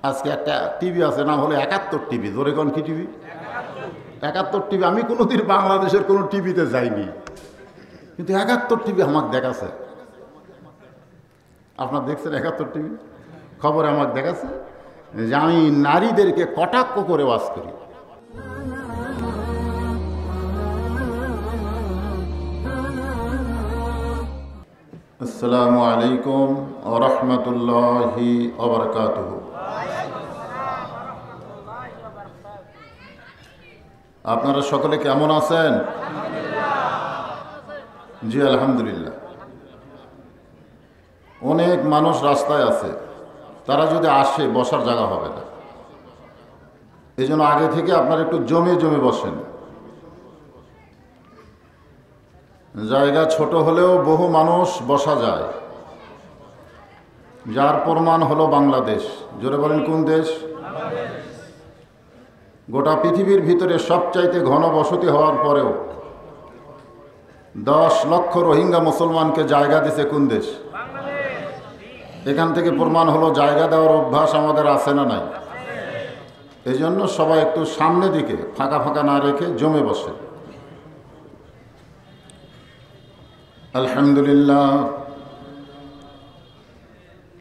আজকে একটা টিভি আছে, নাম হলো ৭১ টিভি। ধরে কোন কি টিভি? ৭১ টিভি। আমি কোনোদিন বাংলাদেশের কোনো টিভিতে যাইনি, কিন্তু ৭১ টিভি আমাকে দেখাচ্ছে। আপনার দেখছেন ৭১ টিভি? খবরে আমাকে দেখাচ্ছে যে আমি নারীদেরকে কটাক্ষ করে ওয়াজ করি। আসসালামু আলাইকুম ওয়া রাহমাতুল্লাহি ওয়া বারাকাতুহু। আপনারা সকলে কেমন আছেন? জি আলহামদুলিল্লাহ। অনেক মানুষ রাস্তায় আছে, তারা যদি আসে বসার জায়গা হবে না, এই জন্য আগে থেকে আপনারা একটু জমে জমে বসেন। জায়গা ছোট হলেও বহু মানুষ বসা যায়, যার প্রমাণ হলো বাংলাদেশ। জোরে বলেন কোন দেশ? গোটা পৃথিবীর ভিতরে সবচাইতে ঘন বসতি হওয়ার পরেও 10 লক্ষ রোহিঙ্গা মুসলমানকে জায়গা দিছে কোন দেশ? এখান থেকে প্রমাণ হলো জায়গা দেওয়ার অভ্যাস আমাদের আছে না নাই। এই জন্য সবাই একটু সামনে দিকে ফাঁকা ফাঁকা না রেখে জমে বসে। আলহামদুলিল্লাহ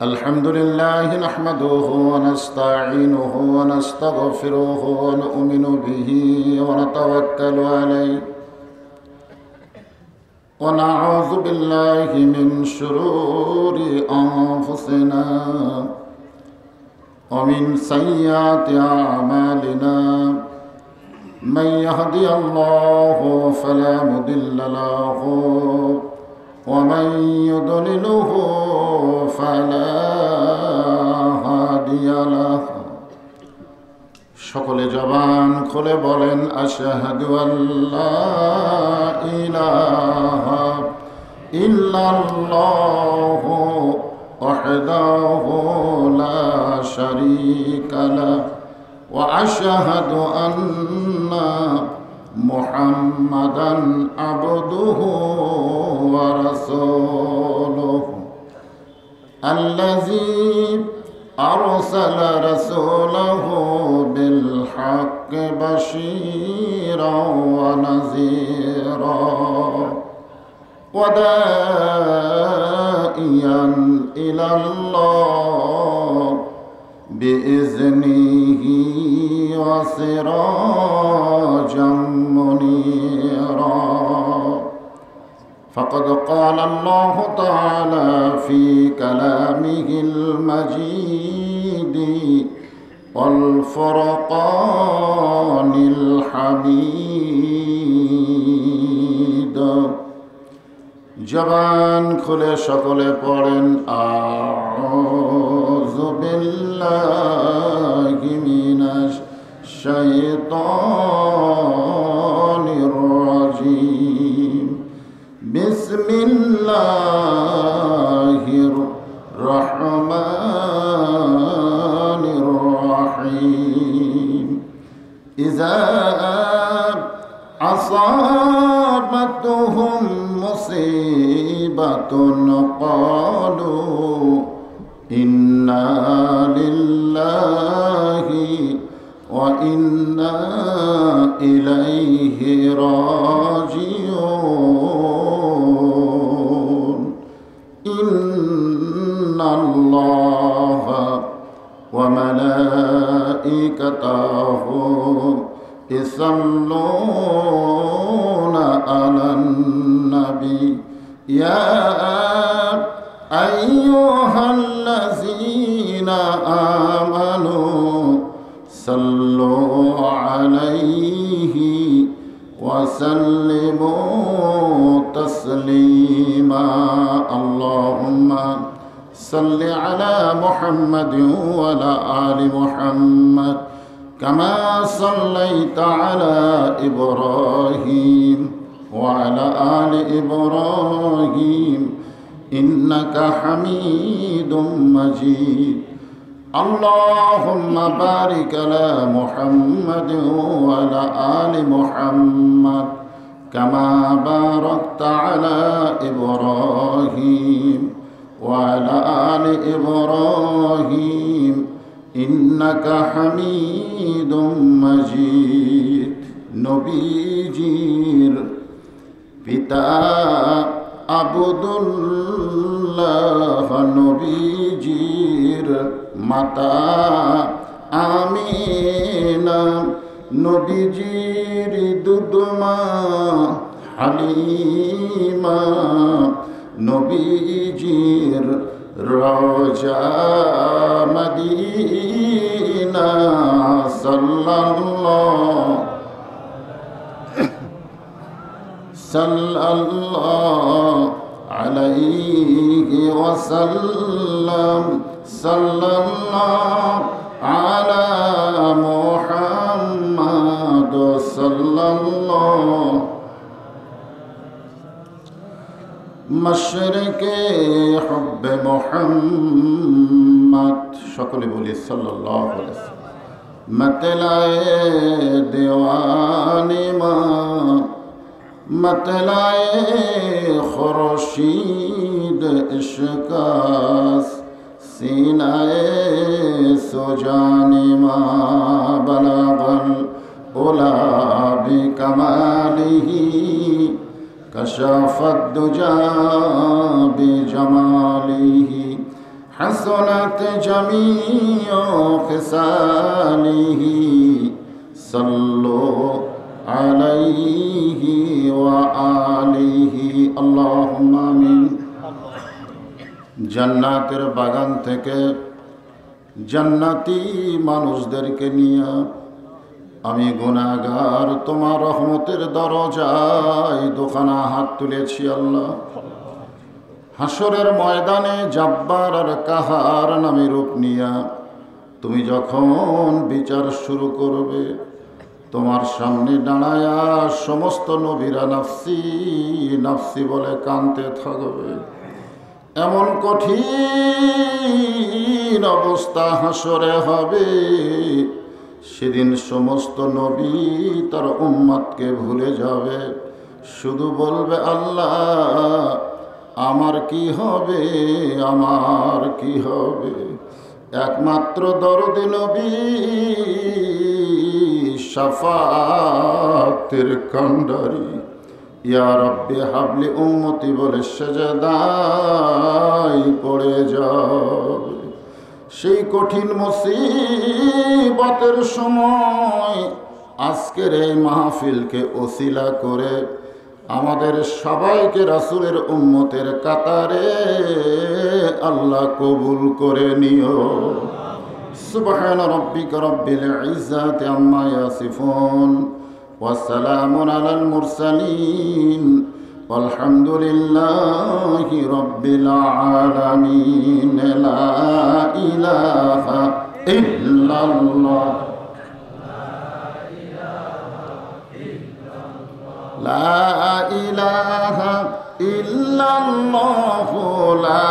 আলহামদুলিল্লাহি নাহমাদুহু ওয়া নাস্তাঈনুহু ওয়া নাস্তাগফিরুহু ওয়া নু'মিনু বিহি ওয়া নাতাওয়াক্কালু আলাইহি ওয়া নাউযু বিল্লাহি মিন শুরুরি আনফুসিনা ওয়া মিন সাইয়্যাতি আ'মালিনা মান ইয়াহদিহিল্লাহু ফালা মুদিল্লা লাহু ومن يضلله فلا هادي له। সকলে জবান খুলে বলেন আশহাদু আল্লা ইলাহা ইল্লাল্লাহু ওয়াহদাহু লা শারীকা লাহু ওয়া আশহাদু আন্না মুহাম্মাদান আবদুহু ওয়া রাসূলুহু আল্লাযী আরসালা রাসূলাহু বিল হাক্কি বাশীরাও ওয়া নাযীরা ওয়া দাঈয়ান ইলাল্লাহ বিইজনিহি ওয়া সিরাজাম মুনীরা। فقد قال الله تعالى في كلامه المجيد والفرقان الحميد। জবান খুলে সকলে পড়েন আউযু বিল্লাহি মিনাশ শাইতানির রাজীম। বিসমিল্লাহির রহমানির রহিম। ইযা আসাবাতুহুম মুসিবাতুন ক্বালু ইন্না লিল্লাহি ওয়া ইন্না ইলাইহি রাজিউন। ইন্নাল্লাহা ওয়া মালাইকাতাহু ইসাল্লুনা আলান নবী ইয়া আইয়ুহাল্লাযীনা আমানু সাল্লু আলাইহি ওয়া সাল্লিমু তাসলিমা। আল্লাহুম্মা সাল্লি আলা মুহাম্মাদিন ওয়া আলা আলি মুহাম্মাদ কামা সাল্লাইতা আলা ইব্রাহিম ওয়া আলা আলি ইব্রাহিম ইন্নাকা হামিদুম মাজিদ। আল্লাহুম্মা বারিক আলা মুহাম্মাদিন ওয়া আলা আলি মুহাম্মাদ কামা বারাকতা আলা ইব্রাহিম وعلى آل إبراهيم ইন্নাকা হামিদুম মাজিদ। নবীজির পিতা আবদুল্লাহ, নবীজির মাতা আমিনা, নবীজির দুধমা হালিমা, নবীজির রওজা মদিনা সাল্লাল্লাহু আলাইহি ওয়াসাল্লাম। সাল্লাল্লাহু আলা মুহাম্মাদ সাল্লাল্লাহু মশরিকে হুব্বে মুহাম্মদ। সকলে বলি সাল্লাল্লাহু আলাইহি ওয়াসাল্লাম। मतलाए दीवानी माँ, मतलाए खुर्शीद इश्कास, सीनाए सुजानी माँ, बलागल उला बिकमालिही, कशफत दुजा बिजमालिही, हसनत जमीओ खिसालिही, सल्लो अलैहि व आलिहि। अल्लाहुम्मा आमीन। জান্নাতের বাগান থেকে জান্নাতি মানুষদেরকে নিয়ে আমি গুনাহগার তোমার রহমতের দরজায় দোকানা হাত তুলেছি। আল্লাহ, হাসরের ময়দানে জাব্বার আর কাহার নামে রূপ নিয়া তুমি যখন বিচার শুরু করবে, তোমার সামনে দাঁড়ায়া সমস্ত নবীরা নাফসি নাফসি বলে কাঁদতে থাকবে। এমন কঠিন অবস্থা হাসরে হবে, সেদিন সমস্ত নবী তার উম্মতকে ভুলে যাবে, শুধু বলবে আল্লাহ আমার কি হবে, আমার কি হবে। একমাত্র দরদি নবী শাফাতের কান্ডারি ইয়া রব্বি হাবলি উম্মতি বলে সেজদায় পড়ে যাবে। সেই কঠিন মুসিবতের সময় আজকের এই মাহফিলকে ওসিলা করে আমাদের সবাইকে রাসূলের উম্মতের কাতারে আল্লাহ কবুল করে নিও। সুবহান রাব্বিকা রাব্বিল ইজ্জাতি আম্মা ইয়াসিফুন ওয়া সালামুন আলাল মুরসালিন ওয়ালহামদুলিল্লাহি রাব্বিল আলামিন। লা ইলাহা ইল্লাল্লাহ, লা ইলাহা ইল্লাল্লাহু, লা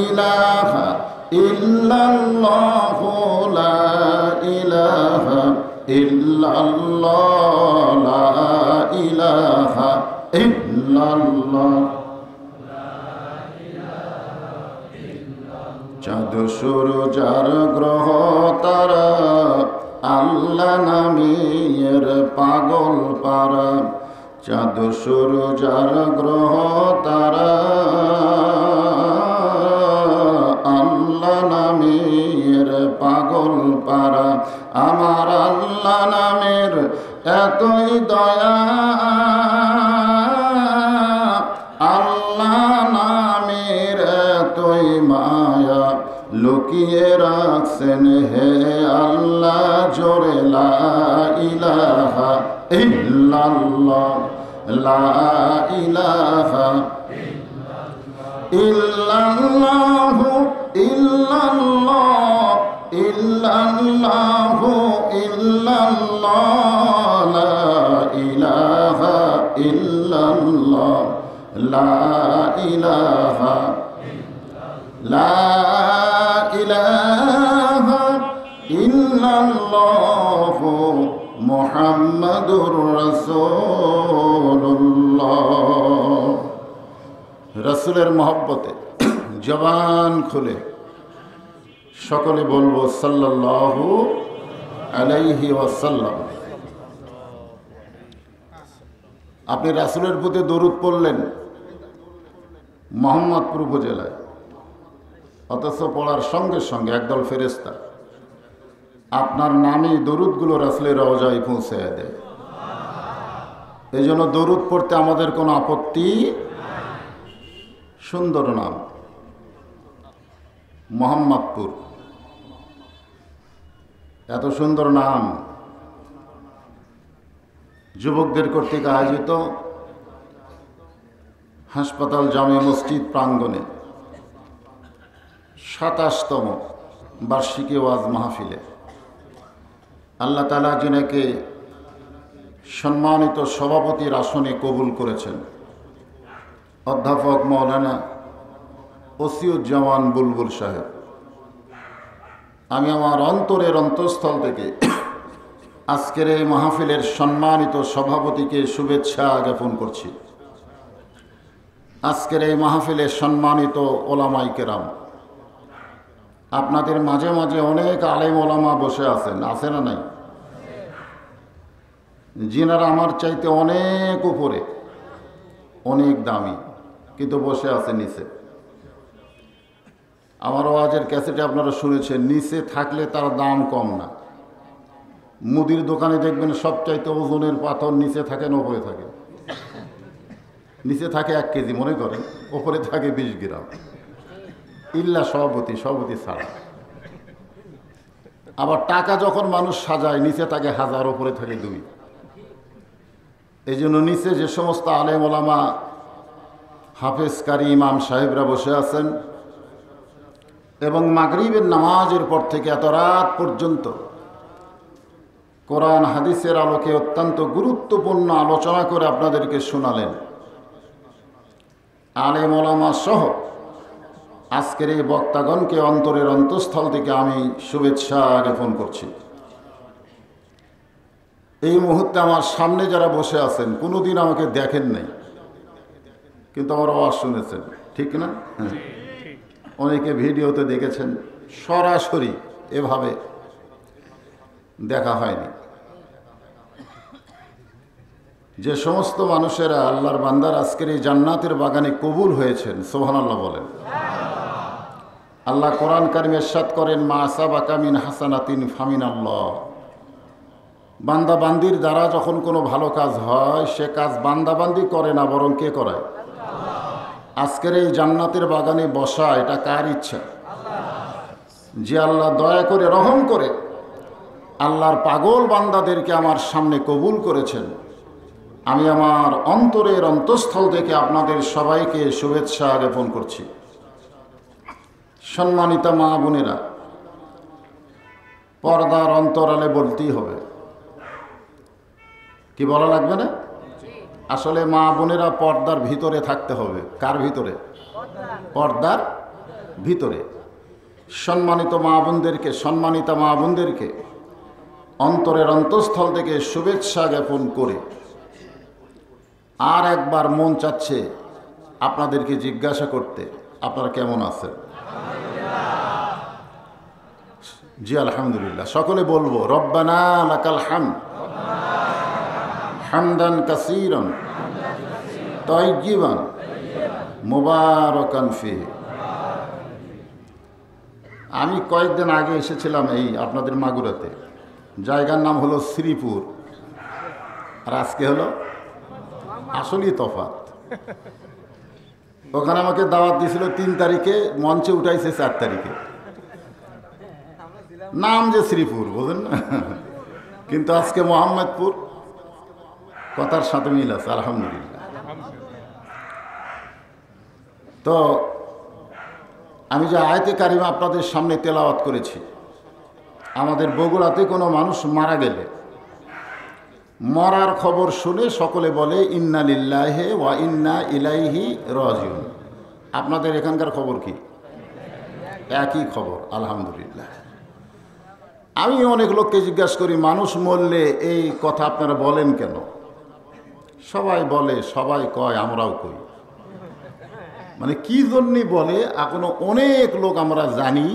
ইলাহা ইল্লাল্লাহু, লা ইলাহা ইল্লাল্লাহ, লা ইলাহা ইল্লাল্লাহ। চাঁদ সূরজ আর গ্রহ তারা আল্লাহ নামের পাগল পারা, চাঁদ সূরজ আর গ্রহ তারা আল্লাহ নামের পাগল পারা। আমার আল্লাহ নামের এতই দয়া, আল্লাহ নামের এতই মায়া, লুকিয়ে রাখছেন হে আল্লাহ জোরে লা ইলাহা ইল্লাল্লাহ, লা ইলাহা ইল্লাল্লাহু ইল্লাল্লাহ, ইল্লাল্লাহু ইল্লাল্লাহ, লা ইলাহা ইল্লাল্লাহ, লা ইলাহা, লা ইলাহা ইল্লাল্লাহু মুহাম্মাদুর রাসূলুল্লাহ। রাসূলের মহব্বতে জবান খুলে সকলে বলবো সাল্লাল্লাহু আলাইহি ওয়াসাল্লাম। আপনি রাসূলের প্রতি দরুদ পড়লেন মোহাম্মদপুর উপজেলায়, অথচ পড়ার সঙ্গে সঙ্গে একদল ফেরেশতা আপনার নামে দরুদগুলো রাসূলের রওজায় পৌঁছে দেয়। এই জন্য দরুদ পড়তে আমাদের কোনো আপত্তি। সুন্দর নাম মোহাম্মদপুর, এত সুন্দর নাম। যুবকদের কর্তৃক আয়োজিত হাসপাতাল জামে মসজিদ প্রাঙ্গণে ২৭তম বার্ষিকী ওয়াজ মাহফিলে আল্লাহ তাআলা যিনাকে সম্মানিত সভাপতির আসনে কবুল করেছেন, অধ্যাপক মাওলানা ওসিউজ্জামান বুলবুল সাহেব, আমি আমার অন্তরের অন্তঃস্থল থেকে আজকের এই মাহফিলের সম্মানিত সভাপতিকে শুভেচ্ছা জ্ঞাপন করছি। আজকের এই মাহফিলের সম্মানিত ওলামায়ে কেরাম, আপনাদের মাঝে মাঝে অনেক আলেম ওলামা বসে আছেন, আছে না নাই? যিনারা আমার চাইতে অনেক উপরে, অনেক দামি, কিন্তু বসে আছে নিচে। আমার ওয়াজের ক্যাসেটে আপনারা শুনেছেন, নিচে থাকলে তার দাম কম না। মুদির দোকানে দেখবেন সবচাইতে ওজনের পাথর নিচে থাকে না ওপরে থাকে? নিচে থাকে 1 কেজি মনে করেন, ওপরে থাকে 20 গ্রাম, ইল্লা সভাপতি ছাড়া। আবার টাকা যখন মানুষ সাজায় নিচে থাকে 1000, ওপরে থাকে 2। এই জন্য নিচে যে সমস্ত আলেম ওলামা, হাফেজ কারি ইমাম সাহেবরা বসে আছেন এবং মাগরিবের নামাজের পর থেকে এত রাত পর্যন্ত কোরআন হাদিসের আলোকে অত্যন্ত গুরুত্বপূর্ণ আলোচনা করে আপনাদেরকে শোনালেন, আলেম ওলামা সহ আজকের এই বক্তাগণকে অন্তরের অন্তঃস্থল থেকে আমি শুভেচ্ছা জ্ঞাপন করছি। এই মুহূর্তে আমার সামনে যারা বসে আছেন কোনোদিন আমাকে দেখেন নাই, কিন্তু আমার আওয়াজ শুনেছেন, ঠিক না? অনেকে ভিডিওতে দেখেছেন, সরাসরি এভাবে দেখা হয়নি। যে সমস্ত মানুষেরা আল্লাহর বান্দার আজকের এই জান্নাতের বাগানে কবুল হয়েছেন, সুবহানাল্লাহ বলেন। আল্লাহ কোরআন কারিমে ইরশাদ করেন, মা আসাবাকা মিন হাসানাতিন ফামিনাল্লাহ। বান্দা বান্দির দ্বারা যখন কোনো ভালো কাজ হয়, সে কাজ বান্দা বান্দি করে না, বরং কে করায়? আজকের এই জান্নাতের বাগানে বসা, এটা কার ইচ্ছা? যে আল্লাহ দয়া করে রহম করে আল্লাহর পাগল বান্দাদেরকে আমার সামনে কবুল করেছেন। আমি আমার অন্তরের অন্তঃস্থল থেকে আপনাদের সবাইকে শুভেচ্ছা জ্ঞাপন করছি। সম্মানিতা মা বোনেরা, পর্দার অন্তরালে বলতেই হবে, কি বলা লাগবে না? আসলে মা বোনেরা পর্দার ভিতরে থাকতে হবে। কার ভিতরে? পর্দার ভিতরে। সম্মানিত মা বোনদেরকে, সম্মানিতা মা বোনদেরকে অন্তরের অন্তঃস্থল থেকে শুভেচ্ছা জ্ঞাপন করে আর একবার মন চাচ্ছে আপনাদেরকে জিজ্ঞাসা করতে, আপনারা কেমন আছেন? জি আলহামদুলিল্লাহ। সকলে বলবো রব্বানা লাকাল হামদ হামদান কাসীরান তাইয়্যিবান মুবারাকান ফিহি। আমি কয়েকদিন আগে এসেছিলাম এই আপনাদের মাগুরাতে, জায়গার নাম হলো শ্রীপুর, আর আজকে হলো আসলেই তফাৎ। ওখানে আমাকে দাওয়াত দিয়েছিল 3 তারিখে, মঞ্চে উঠাইছে 4 তারিখে। নাম যে শ্রীপুর, বোঝেন না? কিন্তু আজকে মোহাম্মদপুর, কথার সাথে মিল আছে আলহামদুলিল্লাহ। তো আমি যে আয়াতে কারিমা আপনাদের সামনে তেলাওয়াত করেছি, আমাদের বগুড়াতে কোনো মানুষ মারা গেলে মরার খবর শুনে সকলে বলে ইন্না লিল্লাহি ওয়া ইন্না ইলাইহি রাজিউন। আপনাদের এখানকার খবর কি? একই খবর আলহামদুলিল্লাহ। আমি অনেক লোককে জিজ্ঞাসা করি, মানুষ মরলে এই কথা আপনারা বলেন কেন? সবাই বলে, সবাই কয়, আমরাও কই। মানে কি জন্যই বলে এখনো অনেক লোক আমরা জানি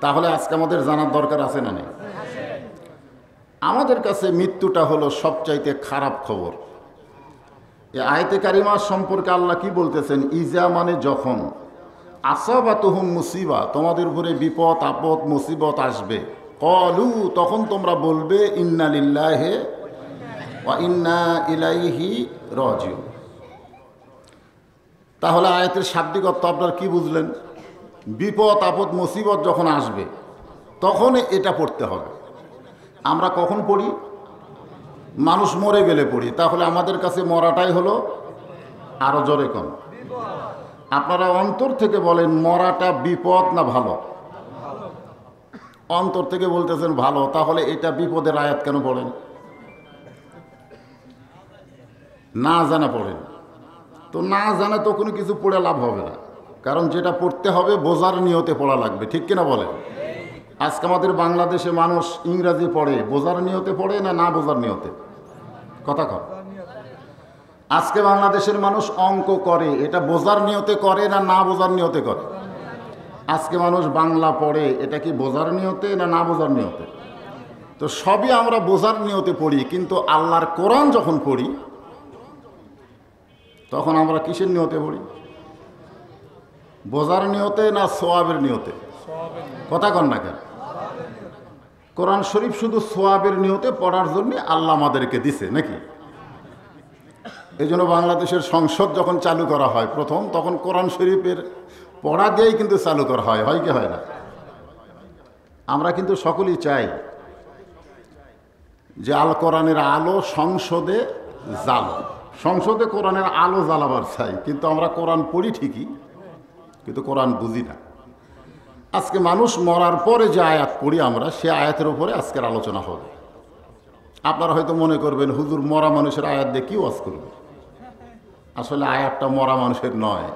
তাহলে আজকে আমাদের জানার দরকার আছে না নেই? আমাদের কাছে মৃত্যুটা হলো সবচাইতে খারাপ খবর। এই আয়াতে কারিমা সম্পর্কে আল্লাহ কি বলতেছেন? ইজা মানে যখন, আসাবাতুহুম মুসিবা, তোমাদের উপরে বিপদ আপদ মুসিবত আসবে, ক্বালু, তখন তোমরা বলবে ইন্না লিল্লাহি ওয়া ইন্না ইলাইহি রাজিউন। তাহলে আয়াতের শাব্দিক অর্থ আপনারা কি বুঝলেন? বিপদ আপদ মুসিবত যখন আসবে তখন এটা পড়তে হবে। আমরা কখন পড়ি? মানুষ মরে গেলে পড়ি। তাহলে আমাদের কাছে মরাটাই হলো, আরো জোরে কম, আপনারা অন্তর থেকে বলেন মরাটা বিপদ না ভালো? অন্তর থেকে বলতেছেন ভালো। তাহলে এটা বিপদের আয়াত কেন পড়েন? না জানা পড়েন। তো না জানা তো কোনো কিছু পড়ে লাভ হবে না, কারণ যেটা পড়তে হবে বোঝার নিয়তে পড়া লাগবে, ঠিক কিনা বলেন? আজকে আমাদের বাংলাদেশে মানুষ ইংরাজি পড়ে বোঝার নিয়তে পড়ে না না বোঝার নিয়তে? কথা কর। আজকে বাংলাদেশের মানুষ অঙ্ক করে, এটা বোঝার নিয়তে করে না না বোঝার নিয়তে করে? আজকে মানুষ বাংলা পড়ে, এটা কি বোঝার নিয়তে না না বোঝার নিয়তে? তো সবই আমরা বোঝার নিয়তে পড়ি, কিন্তু আল্লাহর কোরআন যখন পড়ি তখন আমরা কিসের নিয়তে পড়ি? বোঝার নিয়তে না সোয়াবের নিয়তে? কথা কন না কেন? কোরআন শরীফ শুধু সোয়াবের নিয়তে পড়ার জন্য আল্লাহ আমাদেরকে দিছে নাকি? এই জন্য বাংলাদেশের সংসদ যখন চালু করা হয় প্রথম, তখন কোরআন শরীফের পড়া দিয়েই কিন্তু চালু করা হয়, হয় কি হয় না? আমরা কিন্তু সকলেই চাই যে আল কোরআনের আলো সংসদে জ্বালো, সংসদে কোরআনের আলো জ্বালাবার চাই, কিন্তু আমরা কোরআন পড়ি ঠিকই, কিন্তু কোরআন বুঝি না। আজকে মানুষ মরার পরে যে আয়াত পড়ি আমরা, সে আয়াতের উপরে আজকের আলোচনা হবে। আপনারা হয়তো মনে করবেন হুজুর মরা মানুষের আয়াত দিয়ে কি ওয়াজ করবে? আসলে আয়াতটা মরা মানুষের নয়।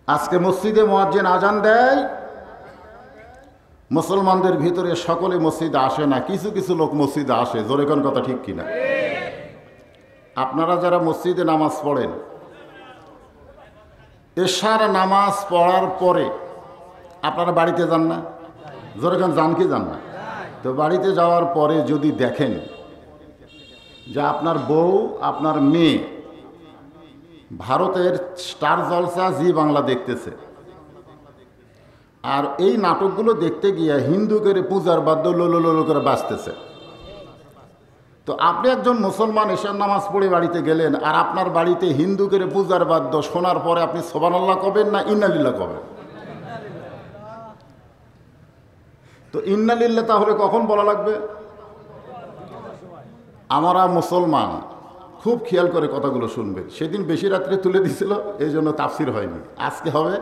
আজকে মসজিদে মুয়াজ্জিন আজান দেয়, মুসলমানদের ভিতরে সকলে মসজিদে আসে না, কিছু কিছু লোক মসজিদে আসে। জোরে কোন কথা ঠিক কিনা? আপনারা যারা মসজিদে নামাজ পড়েন, এশার নামাজ পড়ার পরে আপনারা বাড়িতে যান না? জোরে কোন যান কি যান না? তো বাড়িতে যাওয়ার পরে যদি দেখেন যে আপনার বউ আপনার মেয়ে ভারতের স্টার জলসা জি বাংলা দেখতেছে, আর এই নাটকগুলো দেখতে গিয়ে হিন্দু করে পূজার বাদ্য লোলো করে বাঁচতেছে, তো আপনি একজন মুসলমান এশার নামাজ পড়ে বাড়িতে গেলেন, আর আপনার বাড়িতে হিন্দু করে পূজার বাদ্য শোনার পরে আপনি সুবহানাল্লাহ কবেন না ইন্নালিল্লাহ কবেন? তো ইন্নালিল্লাহ তাহলে কখন বলা লাগবে? আমরা মুসলমান খুব খেয়াল করে কথাগুলো শুনবেন। সেদিন বেশি রাত্রে তুলে দিছিল, এই জন্য তাফসির হয়নি। আজকে হবে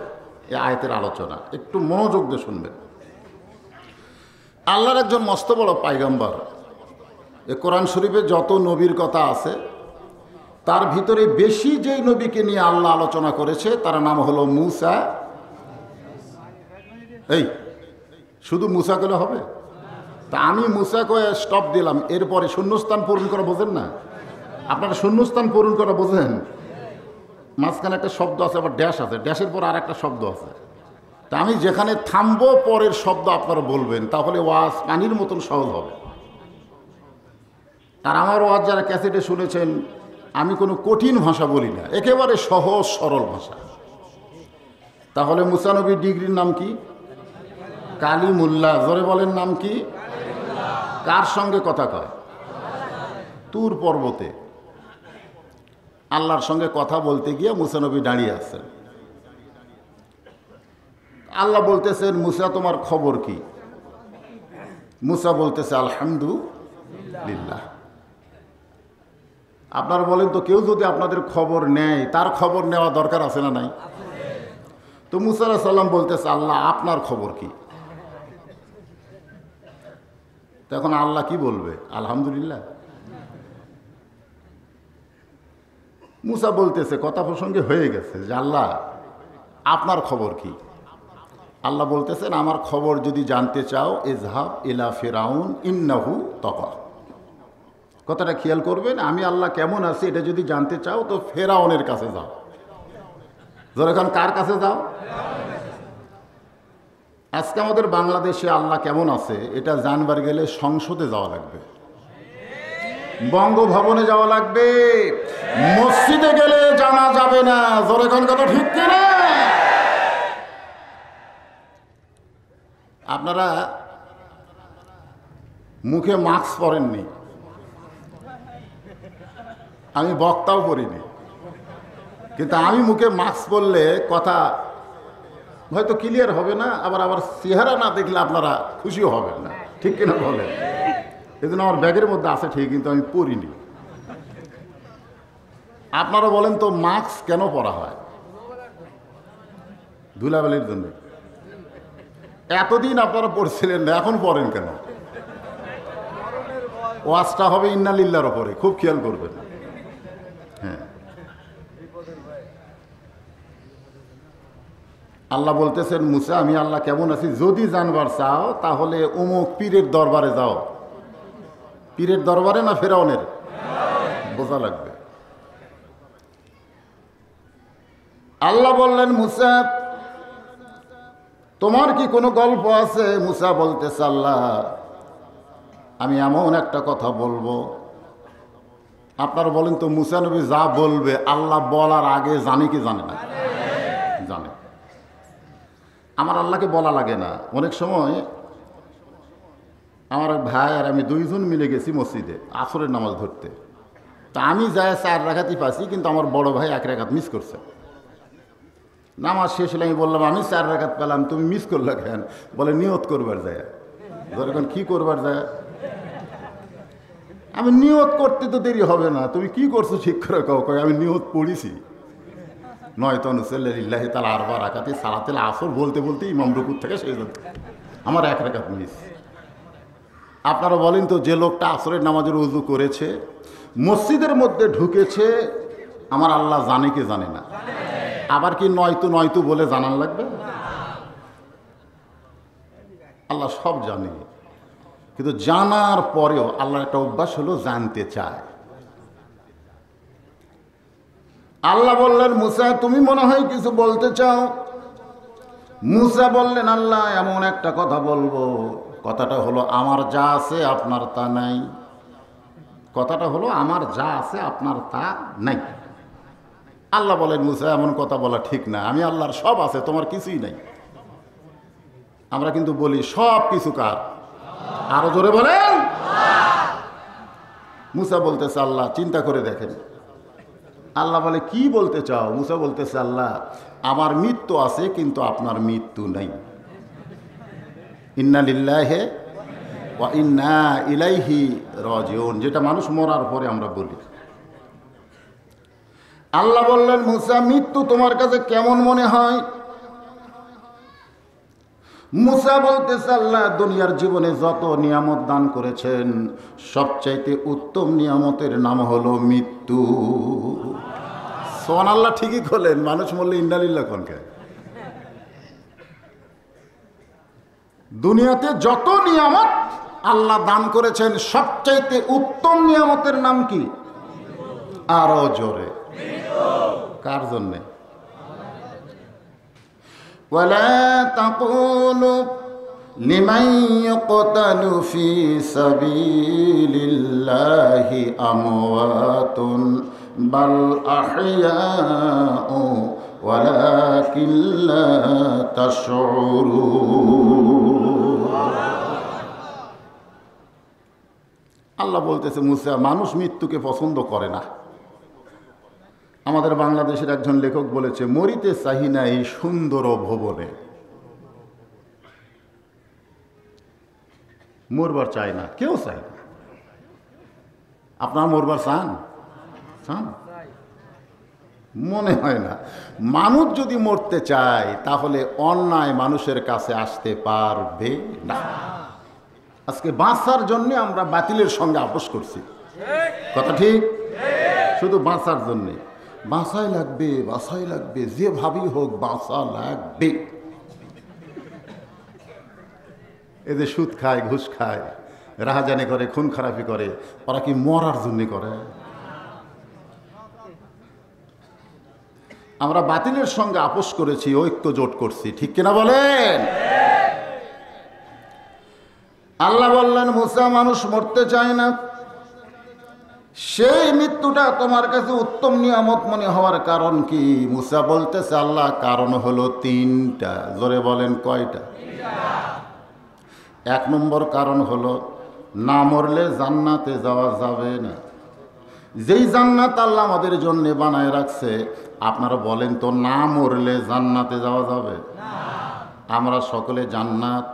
এই আয়াতের আলোচনা, একটু মনোযোগ দিয়ে শুনবেন। আল্লাহর একজন মস্ত বড় পায়গাম্বার, এ কোরআন শরীফে যত নবীর কথা আছে তার ভিতরে বেশি যেই নবীকে নিয়ে আল্লাহ আলোচনা করেছে তার নাম হলো মুসা। এই শুধু মুসা করলে হবে? তা আমি মুসা কয়ে স্টপ দিলাম, এরপরে শূন্যস্থান পূরণ করা বোঝেন না? আপনারা শূন্যস্থান পূরণ করা বোঝেন? মাঝখানে একটা শব্দ আছে, আবার ড্যাশ আছে, ড্যাশের পর আর একটা শব্দ আছে। তা আমি যেখানে থামবো পরের শব্দ আপনারা বলবেন, তাহলে ওয়াজ পানির মতন সহজ হবে। আর আমার ওয়াজ যারা ক্যাসেটে শুনেছেন, আমি কোনো কঠিন ভাষা বলি না, একেবারে সহজ সরল ভাষা। তাহলে মুসা নবীর ডিগ্রির নাম কি? কালিমুল্লাহ। জোরে বলেন, নাম কি? কার সঙ্গে কথা কয়? তুর পর্বতে আল্লাহর সঙ্গে কথা বলতে গিয়ে মুসা নবী দাঁড়িয়ে আছেন। আল্লাহ বলতেছেন, মুসা তোমার খবর কি? মুসা বলতেছে আলহামদুলিল্লাহ। আপনারা বলেন তো, কেউ যদি আপনাদের খবর নেয়, তার খবর নেওয়া দরকার আছে না নাই? তো মুসা আলাইহিস সালাম বলতেছে, আল্লাহ আপনার খবর কি? তখন আল্লাহ কি বলবে? আলহামদুলিল্লাহ। মুসা বলতেছে, কথা প্রসঙ্গে হয়ে গেছে, যে আল্লাহ আপনার খবর কি? আল্লাহ বলতেছেন, আমার খবর যদি জানতে চাও, ইজহাব ইলা ফিরাউন ইন্নাহু তাগা। কথাটা খেয়াল করবেন, আমি আল্লাহ কেমন আছি এটা যদি জানতে চাও তো ফেরাউনের কাছে যাও। যখন কার কাছে যাও? আজকে আমাদের বাংলাদেশে আল্লাহ কেমন আছে এটা জানবার গেলে সংসদে যাওয়া লাগবে, বঙ্গভবনে যাওয়া লাগবে, মসজিদে গেলে জানা যাবে না। জোরে কোন কথা ঠিক কিনা? আপনারা মুখে মাস্ক পরেননি, আমি বক্তাও পরিনি, কিন্তু আমি মুখে মাস্ক পরলে কথা হয়তো ক্লিয়ার হবে না, আবার চেহারা না দেখলে আপনারা খুশিও হবেন না, ঠিক কিনা বলেন? এই জন্য আমার ব্যাগের মধ্যে আছে ঠিক, কিন্তু আমি পরিনি। আপনারা বলেন তো মাস্ক কেন পরা হয়? ধুলাবালির জন্য। এতদিন আপনারা পড়ছিলেন না, এখন পড়েন কেন? ওয়াজটা হবে ইন্নালিল্লাহর ওপরে, খুব খেয়াল করবেন। হ্যাঁ, আল্লাহ বলতেছেন মুসা আমি আল্লাহ কেমন আছি যদি জানবার চাও তাহলে অমুক পীরের দরবারে যাও। পীরের দরবারে না ফেরাউনের? বোঝা লাগবে। আল্লাহ বললেন মুসা তোমার কি কোনো গল্প আছে? মুসা বলতেছে আল্লাহ আমি এমন একটা কথা বলবো। আপনারা বলেন তো মুসা নবী যা বলবে আল্লাহ বলার আগে জানে কি জানে না? জানে। আমার আল্লাহকে বলা লাগে না। অনেক সময় আমার ভাই আর আমি দুইজন মিলে গেছি মসজিদে আসরের নামাজ ধরতে। তা আমি যাই 4 রাকাতই পাচ্ছি, কিন্তু আমার বড় ভাই 1 রাকাত মিস করছে। নামাজ শেষ হলে আমি বললাম আমি 4 রাকাত পেলাম, তুমি মিস করলে কেন? বলে নিয়ত করবার যায়। এখন কি করবার যায়? আমি নিয়ত করতে তো দেরি হবে না, তুমি কি করছো ঠিক করে কাউ কয় আমি নিয়ত পড়িছি। নয়তো নুসল্লিল্লাহি তাআলা আরবা রাকাতি সালাতুল আসর বলতে বলতে ইমাম রুকুর থেকে শেষ হতো, আমার 1 রাকাত মিস। আপনারা বলেন তো যে লোকটা আসরের নামাজের ওযু করেছে মসজিদের মধ্যে ঢুকেছে, আমার আল্লাহ জানে কি জানে না? আবার কি নয়তো নয়তো বলে জানান লাগবে? আল্লাহ সব জানে, কিন্তু জানার পরেও আল্লাহর একটা অভ্যাস হলো জানতে চায়। আল্লাহ বললেন মুসা তুমি মনে হয় কিছু বলতে চাও। মুসা বললেন আল্লাহ এমন একটা কথা বলবো, কথাটা হলো আমার যা আছে আপনার তা নাই। কথাটা হলো আমার যা আছে আপনার তা নাই। আল্লাহ বলেন মুসা এমন কথা বলা ঠিক না, আমি আল্লাহর সব আছে তোমার কিছুই নাই। আমরা কিন্তু বলি সব কিছু কার? আরো জোরে বলেন। মুসা বলতেছে আল্লাহ চিন্তা করে দেখেন। আল্লাহ বলে কি বলতে চাও? মুসা বলতেছে আল্লাহ আমার মৃত্যু আছে কিন্তু আপনার মৃত্যু নাই। ইন্না লিল্লাহি ওয়া ইন্না ইলাইহি রাজিউন, যেটা মানুষ মরার পরে আমরা বলি। আল্লাহ বললেন মুসা মৃত্যু তোমার কাছে কেমন মনে হয়? মুসা বলতেছে আল্লাহ দুনিয়ার জীবনে যত নিয়ামত দান করেছেন সবচাইতে উত্তম নিয়ামতের নাম হলো মৃত্যু। সোহান আল্লাহ ঠিকই করলেন, মানুষ বললে ইন্নালিল্লাহ কোনকে? দুনিয়াতে যত নিয়ামত আল্লাহ দান করেছেন সবচাইতে উত্তম নিয়ামতের নাম কি? আরো জোরে। কার জন্যে? ওয়ালা তাকুলু লিমান ইউকতালু ফি সাবিলিল্লাহি আমওয়াতুন বাল আহইয়াউ ওয়ালাকিন লা তাশউরুন। আল্লাহ বলতেছে মুসা মানুষ মৃত্যুকে পছন্দ করে না। আমাদের বাংলাদেশের একজন লেখক বলেছে মরিতে চাহি না এই সুন্দর ভুবনে। মরবার চায় না, কেউ চায় না। আপনারা মরবার চান? চান? মনে হয় না। মানুষ যদি মরতে চায় তাহলে অন্যায় মানুষের কাছে আসতে পারবে না। আজকে বাঁচার জন্য আমরা বাতিলের সঙ্গে আপোষ করছি, কথা ঠিক? শুধু বাঁচার জন্যে বাঁচাই লাগবে, বাঁচাই লাগবে, যেভাবেই হোক বাঁচা লাগবে। এদের সুদ খায়, ঘুষ খায়, রাহাজানি করে, খুন খারাপি করে, ওরা কি মরার জন্য করে? আমরা বাতিলের সঙ্গে আপোষ করেছি, ঐক্য জোট করছি, ঠিক কিনা বলেন? আল্লাহ বললেন, মুসা, মানুষ মরতে চায় না, সেই মৃত্যুটা তোমার কাছে উত্তম নিয়ামত মনে হওয়ার কারণ কি? মুসা বলতেছে, আল্লাহ, কারণ হলো তিনটা। জোরে বলেন, কয়টা? এক নম্বর কারণ হলো, না মরলে জান্নাতে যাওয়া যাবে না। যেই জান্নাত আল্লাহ আমাদের জন্য বানায় রাখছে, আপনারা বলেন তো, না মরলে জান্নাতে যাওয়া যাবে? আমরা সকলে জান্নাত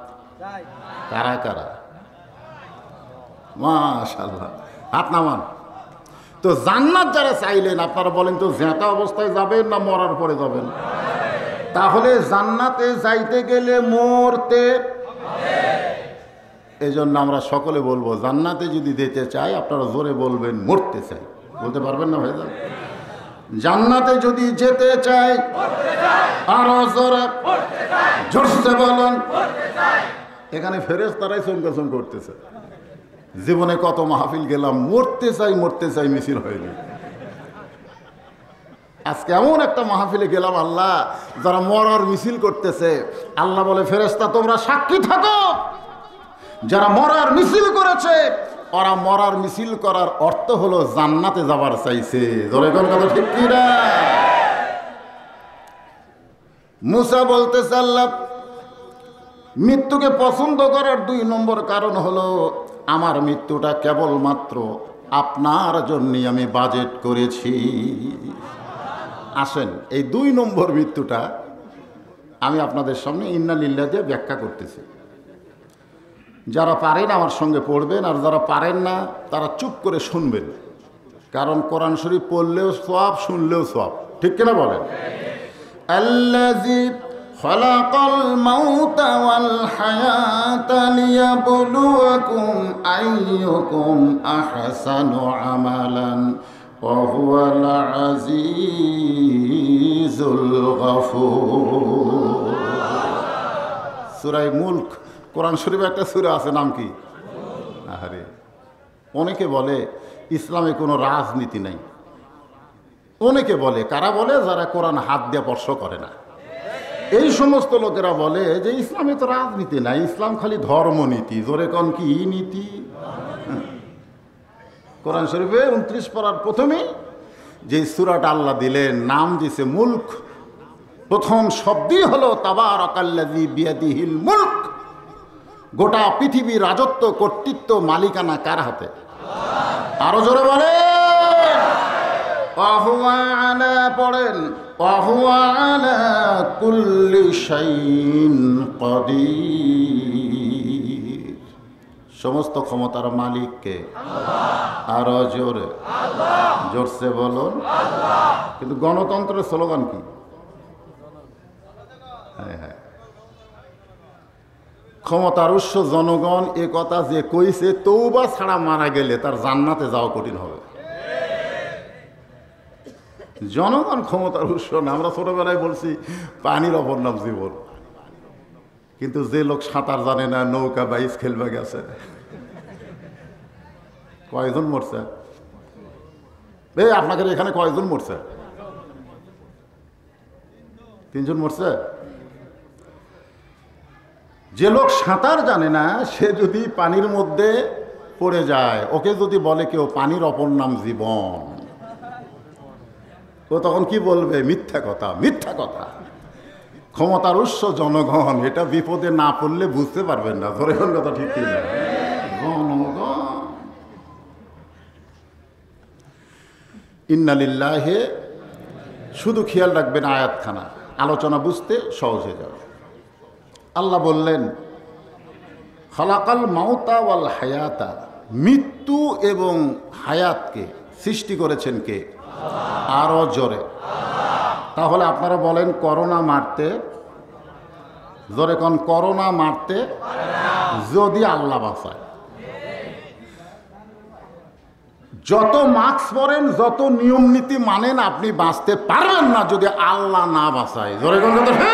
কারা কারা? মাশাআল্লাহ, হাত নামান। তো জান্নাত যারা চাইলেন, আপনারা বলেন তো, জেঁতা অবস্থায় যাবেন না মরার পরে যাবেন? তাহলে জান্নাতে যাইতে গেলে মরতে, এই জন্য আমরা সকলে বলবো, জান্নাতে যদি যেতে চাই, আপনারা জোরে বলবেন, মরতে চাই। বলতে পারবেন না ভাইজান? জান্নাতে যদি যেতে চাই, আরো জোরে জোরসে বলুন। এখানে ফেরেশতারাই চমকাচম করতেছে। জীবনে কত মাহফিল গেলাম, মরতে চাই মিছিল হয়নি। আজকে এমন একটা মাহফিলে গেলাম, আল্লাহ, যারা মরার মিছিল করতেছে, আল্লাহ বলে, ফেরেশতা তোমরা সাক্ষী থাকো, যারা মরার মিছিল করেছে, ওরা মরার মিছিল করার অর্থ হলো জান্নাতে যাবার চাইছে। ধরে কোন কথা ঠিক কি না? মুসা বলতেছে, আল্লাহ, মৃত্যুকে পছন্দ করার 2 নম্বর কারণ হলো, আমার মৃত্যুটা কেবলমাত্র আপনার জন্যই আমি বাজেট করেছি। আসেন, এই 2 নম্বর মৃত্যুটা আমি আপনাদের সামনে ইন্না লিল্লাহ দিয়ে ব্যাখ্যা করতেছি। যারা পারেন আমার সঙ্গে পড়বেন, আর যারা পারেন না তারা চুপ করে শুনবেন। কারণ কোরআন শরীফ পড়লেও সওয়াব, শুনলেও সওয়াব। ঠিক কিনা বলেন? আল্লাযী খালাকাল মাউতা ওয়াল হায়াতা লিয়াবলুয়াকুম আইয়ুকুম আহসানু আমালান ওয়া হুয়াল আজিজুল গফুর। সূরা মুলক, কোরআন শরীফে একটা সূরা আছে, নাম কি? আরে, অনেকে বলে ইসলামে কোনো রাজনীতি নাই। অনেকে বলে, কারা বলে? যারা কোরআন হাত দিয়ে স্পর্শ করে না। এই সমস্ত লোকেরা বলে যে ইসলামে তো রাজনীতি নাই, ইসলাম খালি ধর্মনীতি। জোরে কোন কি নীতি? কোরআন শরীফে 29 পারার প্রথমেই যে সূরাটা আল্লাহ দিলেন, নাম দিছে মুলক, প্রথম শব্দই হলো তাবারাকাল্লাযী বিয়াদিহিল মুলক। গোটা পৃথিবীর রাজত্ব, কর্তৃত্ব, মালিকানা কার হাতে? আরো জোরে বলেন। ওয়াহুয়া আলা, পড়েন, ওয়াহুয়া আলা কুল্লি শাইইন কাদির। সমস্ত ক্ষমতার মালিক কে? আরো জোরে, জোরসে বলুন। কিন্তু গণতন্ত্রের স্লোগান কি? হ্যাঁ হ্যাঁ, ক্ষমতার উৎস জনগণ। এ কথা যে কইছে, তওবা ছাড়া মারা গেলে তার জান্নাতে যাওয়া কঠিন হবে। জনগণ ক্ষমতার উৎস না। আমরা ছোটবেলায় বলছি পানির অপর নাম জীবন, কিন্তু যে লোক সাঁতার জানে না, নৌকা বাইচ খেলবে গেছে, কয়জন মরছে? আপনাদের এখানে কয়জন মরছে? 3 জন মরছে। যে লোক সাঁতার জানে না, সে যদি পানির মধ্যে পড়ে যায়, ওকে যদি বলে কেউ পানির অপর নাম জীবন, ও তখন কি বলবে? মিথ্যা কথা, মিথ্যা কথা। ক্ষমতার উৎস জনগণ, এটা বিপদে না পড়লে বুঝতে পারবেন না। ধরে কোন কথা ঠিক কি না? জনগণ। ইন্না লিল্লাহি, শুধু খেয়াল রাখবেন আয়াতখানা, আলোচনা বুঝতে সহজ হয়ে যাবে। আল্লাহ বললেন, খালাকাল মাউতা ওয়াল হায়াতা, মৃত্যু এবং হায়াতকে সৃষ্টি করেছেন কে? আরো জোরে। তাহলে আপনারা বলেন, করোনা মারতে, জোরে কোন, করোনা মারতে যদি আল্লাহ বাঁচায়। যত মাস্ক পরেন, যত নিয়ম নীতি মানেন, আপনি বাঁচতে পারবেন না যদি আল্লাহ না বাঁচায়। জোরে কোন কথা।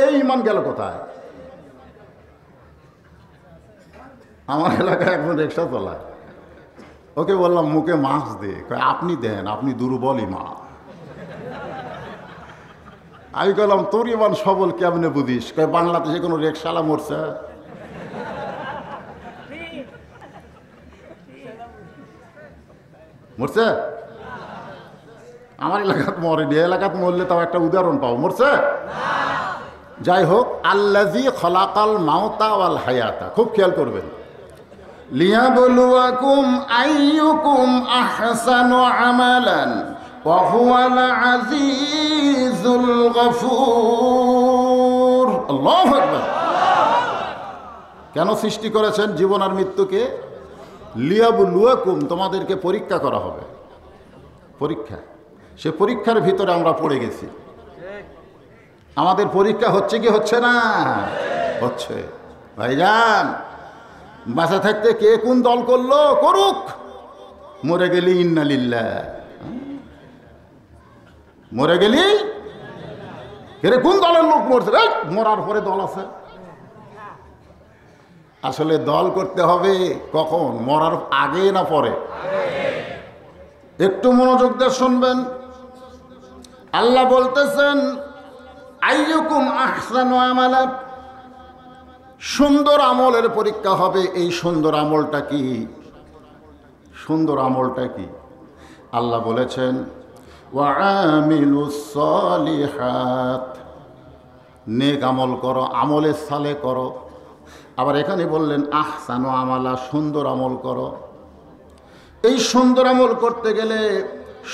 এই ইমান গেল কোথায়? আমার এলাকায় একজন রিক্সা চালায়, ওকে বললাম মুখে মাস্ক দে, আপনি দেন, আপনি দুর্বল ইমান। আমি বললাম তোর ইমান সবল কেমনে বুঝিস? বাংলাদেশে কোনো রিক্সাওয়ালা মরছে? মরছে? আমার এলাকাত মরেনি, এলাকাত মরলে তাও একটা উদাহরণ পাও। মরছে? যাই হোক, আল্লাযী খলাকাল মাউতা ওয়াল হায়াতা, খুব খেয়াল করবেন। লিয়াবলুয়াকুম আইয়ুকুম আহসানু আমালান ওয়া হুয়াল আজিজুল গফুর। আল্লাহু আকবার। কেন সৃষ্টি করেছেন জীবন আর মৃত্যুকে? লিয়াবলুয়াকুম, তোমাদেরকে পরীক্ষা করা হবে। পরীক্ষা, সে পরীক্ষার ভিতরে আমরা পড়ে গেছি। আমাদের পরীক্ষা হচ্ছে কি হচ্ছে না? হচ্ছে। ভাইজান, বাসা থাকতে কে কোন দল করলো করুক, মরে গেলি ইন্না লিল্লাহ। মরে গেলি কে কোন দলের লোক মরছে, মরার পরে দল আছে। আসলে দল করতে হবে কখন? মরার আগে না পরে? একটু মনোযোগ দিয়ে শুনবেন। আল্লাহ বলতেছেন আইয়ুকুম আহসানু আমালা, সুন্দর আমলের পরীক্ষা হবে। এই সুন্দর আমলটা কি? সুন্দর আমলটা কি? আল্লাহ বলেছেন ওয়া আমিলুস সালিহাত, নেক আমল করো, আমলে সালে করো। আবার এখানে বললেন আহসানু আমালা, সুন্দর আমল করো। এই সুন্দর আমল করতে গেলে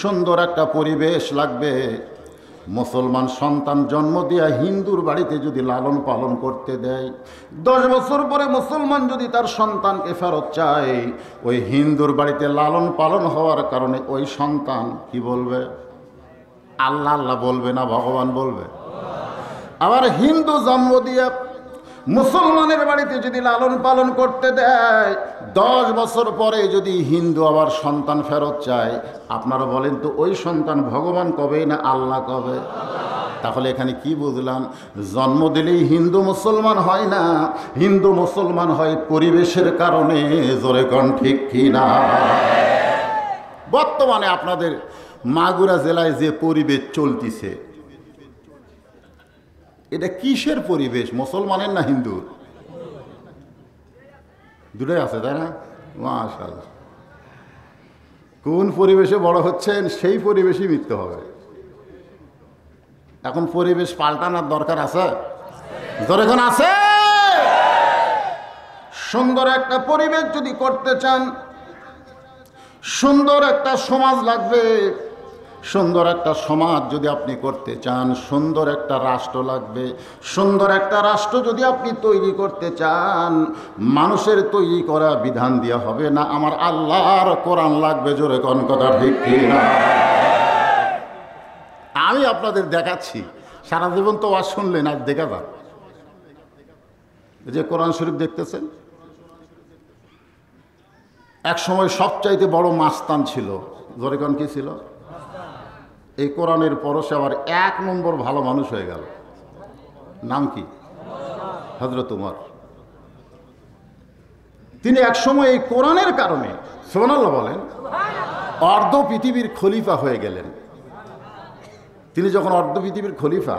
সুন্দর একটা পরিবেশ লাগবে। মুসলমান সন্তান জন্ম দেয়া হিন্দুর বাড়িতে যদি লালন পালন করতে দেয়, 10 বছর পরে মুসলমান যদি তার সন্তানকে ফেরত চায়, ওই হিন্দুর বাড়িতে লালন পালন হওয়ার কারণে ওই সন্তান কি বলবে? আল্লাহ আল্লাহ বলবে না ভগবান বলবে? আবার হিন্দু জন্ম দিয়ে মুসলমানের বাড়িতে যদি লালন পালন করতে দেয়, 10 বছর পরে যদি হিন্দু আবার সন্তান ফেরত চায়, আপনারা বলেন তো ওই সন্তান ভগবান কবে না আল্লাহ কবে? তাহলে এখানে কি বুঝলাম? জন্ম দিলেই হিন্দু মুসলমান হয় না, হিন্দু মুসলমান হয় পরিবেশের কারণে। জোরে কোন ঠিক কি না? বর্তমানে আপনাদের মাগুরা জেলায় যে পরিবেশ চলতিছে, এটা কিসের পরিবেশ? মুসলমানের না হিন্দুর? দুটোই আছে, তাই না? মাশাআল্লাহ। কোন পরিবেশে বড় হচ্ছেন সেই পরিবেশই মৃত্যু হবে। এখন পরিবেশ পাল্টানোর দরকার আছে? যখন আছে, সুন্দর একটা পরিবেশ যদি করতে চান, সুন্দর একটা সমাজ লাগবে। সুন্দর একটা সমাজ যদি আপনি করতে চান, সুন্দর একটা রাষ্ট্র লাগবে। সুন্দর একটা রাষ্ট্র যদি আপনি তৈরি করতে চান, মানুষের তৈরি করা বিধান দিয়ে হবে না, আমার আল্লাহর কোরআন লাগবে। জোরে কোন কথা ঠিক কি না? আমি আপনাদের দেখাচ্ছি, সারা জীবন তো ওয়াজ শুনলেন, আজ দেখা যান। যে কোরআন শরীফ দেখতেছেন, এক সময় সবচাইতে বড় মাস্তান ছিল। জোরে কোন কি ছিল? এই কোরআনের পরশে আবার 1 নম্বর ভালো মানুষ হয়ে গেল। নাম কি? হযরত উমর। তিনি একসময় এই কোরআনের কারণে, সুবহানাল্লাহ বলেন, অর্ধ পৃথিবীর খলিফা হয়ে গেলেন। তিনি যখন অর্ধ পৃথিবীর খলিফা,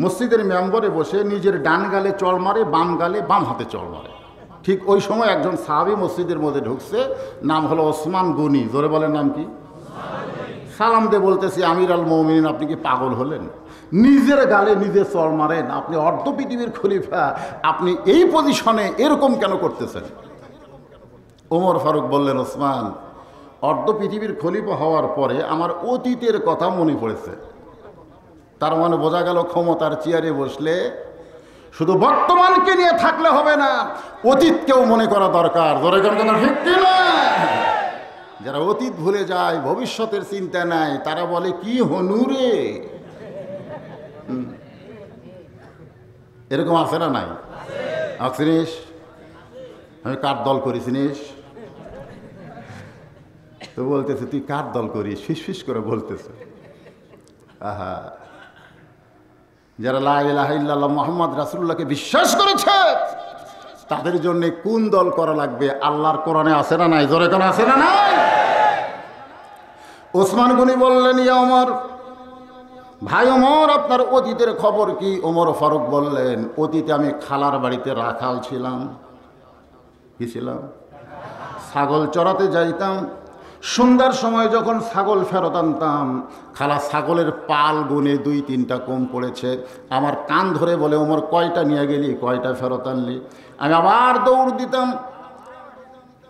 মসজিদের মেম্বরে বসে নিজের ডান গালে চড় মারে, বাম গালে বাম হাতে চড় মারে। ঠিক ওই সময় একজন সাহাবী মসজিদের মধ্যে ঢুকছে, নাম হলো ওসমান গনি। জোরে বলেন নাম কি? সালাম দিয়ে বলতেছি, আমির আল মুমিনিন, আপনি কি পাগল হলেন? নিজের গালে নিজে চড় মারেন, আপনি অর্ধ পৃথিবীর খলিফা, আপনি এই পজিশনে এরকম কেন করতেছেন? ওমর ফারুক বললেন, ওসমান, অর্ধ পৃথিবীর খলিফা হওয়ার পরে আমার অতীতের কথা মনে পড়েছে। তার মানে বোঝা গেল ক্ষমতার চেয়ারে বসলে শুধু বর্তমানকে নিয়ে থাকলে হবে না, অতীতকেও মনে করা দরকার। ধরে কোন কথা ঠিক না? যারা অতীত ভুলে যায়, ভবিষ্যতের চিন্তা নাই, তারা বলে কি হনুরে। এরকম আছে না নাই? চিনিস আমি কার দল করি চিনিস? তো বলতেছে তুই কার দল করিস, ফিস করে বলতেছে। আহা, যারা লা ইলাহা ইল্লাল্লাহ মুহাম্মদ রাসূলুল্লাহকে বিশ্বাস করেছে, তাদের জন্য কোন দল করা লাগবে? আল্লাহর কোরআনে আছে না নাই? জোরে কোন আছে না নাই? ওসমান গনি বললেন, ইয়া ওমর, ভাই ওমর, আপনার অতীতের খবর কি? ওমর ফারুক বললেন, অতীতে আমি খালার বাড়িতে রাখাল ছিলাম। কি ছিলাম? ছাগল চড়াতে যাইতাম। সন্ধ্যার সময় যখন ছাগল ফেরত আনতাম, খালা ছাগলের পাল গুনে 2-3টা কম পড়েছে। আমার কান ধরে বলে, ওমর কয়টা নিয়ে গেলি, কয়টা ফেরত আনলি? আমি আবার দৌড় দিতাম।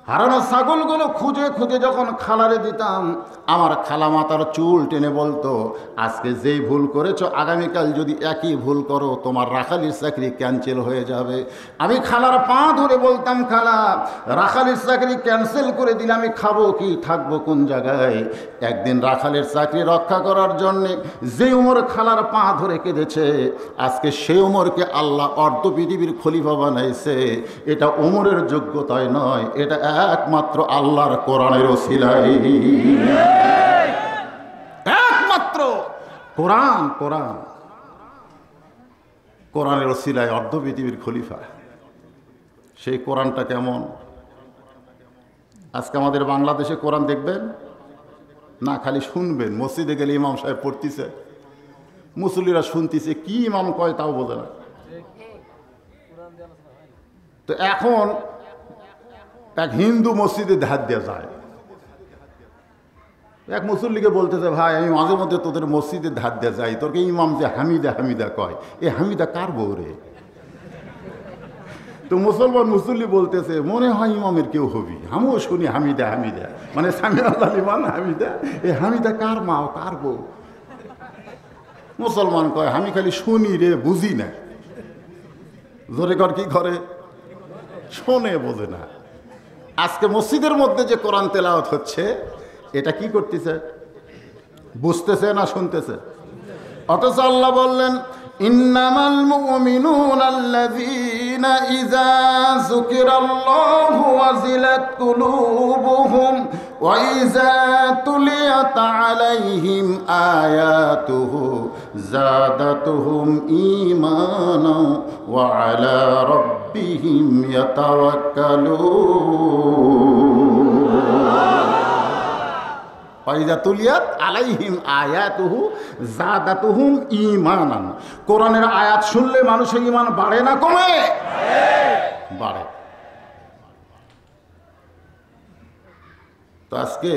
হারানো ছাগলগুলো খুঁজে খুঁজে যখন খালারে দিতাম, আমার খালা মাথার চুল টেনে বলতো, আজকে যেই ভুল করেছো আগামীকাল যদি একই ভুল করো তোমার রাখালির চাকরি ক্যান্সেল হয়ে যাবে। আমি খালার পা ধরে বলতাম, খালা রাখালির চাকরি ক্যান্সেল করে দিলে আমি খাবো কি, থাকবো কোন জায়গায়? একদিন রাখালের চাকরি রক্ষা করার জন্যে যে উমর খালার পা ধরে কেঁদেছে, আজকে সেই উমরকে আল্লাহ অর্ধ পৃথিবীর খলিফা বানাইছে। এটা উমরের যোগ্যতায় নয়, এটা একমাত্র আল্লাহর কোরআনের ওসিলায়। একমাত্র কোরআন, কোরআন, কোরআনের ওসিলায় অর্ধ পৃথিবীর খলিফা। সেই কোরআনটা কেমন? আজকে আমাদের বাংলাদেশে কোরআন দেখবেন না, খালি শুনবেন। মসজিদে গেলে ইমাম সাহেব পড়তিছে, মুসল্লিরা শুনতিছে, কি ইমাম কয় তাও বোঝে না। তো এখন এক হিন্দু মসজিদে ধার দেওয়া যায়, এক মুসল্লিকে বলতেছে, ভাই আমি মাঝে মধ্যে তোদের মসজিদে ধার দেওয়া যাই, তোরকে ইমাম যে হামিদা হামিদা কয়, এ হামিদা কার বউ রে? তো মুসলমান মুসল্লি বলতেছে, মনে হয় ইমামের কেউ হবি, আমিও শুনি হামিদা হামিদা, মানে সামি আল্লাহ ইমান হামিদা, এ হামিদা কার মা, কার বউ? মুসলমান কয়, আমি খালি শুনি রে, বুঝি না। জোরে কর, কি করে? শোনে, বোঝে না। আজকে মসজিদের মধ্যে যে কোরআন তেলাওয়াত হচ্ছে, এটা কি করতেছে? বুঝতেছে না শুনতেছে? অথচ আল্লাহ বললেন, ইন্নামাল মুমিনুনা আল্লাযীনা ইযা যুকিরাল্লাহু ওয়াজিলাত কুলুবুহুম ওয়া ইযা তুলিয়াত আলাইহিম আয়াতুহু যাদাতুহুম ঈমানা ওয়া আলা রাব্বিহিম ইয়াতাওয়াক্কালুন। ওয়াইযা তুলিয়াত আলাইহিম আয়াতুহু যাদাতুহুম ঈমানান। কোরআনের আয়াত শুনলে মানুষের ঈমান বাড়ে না কমে? বাড়ে। তো আজকে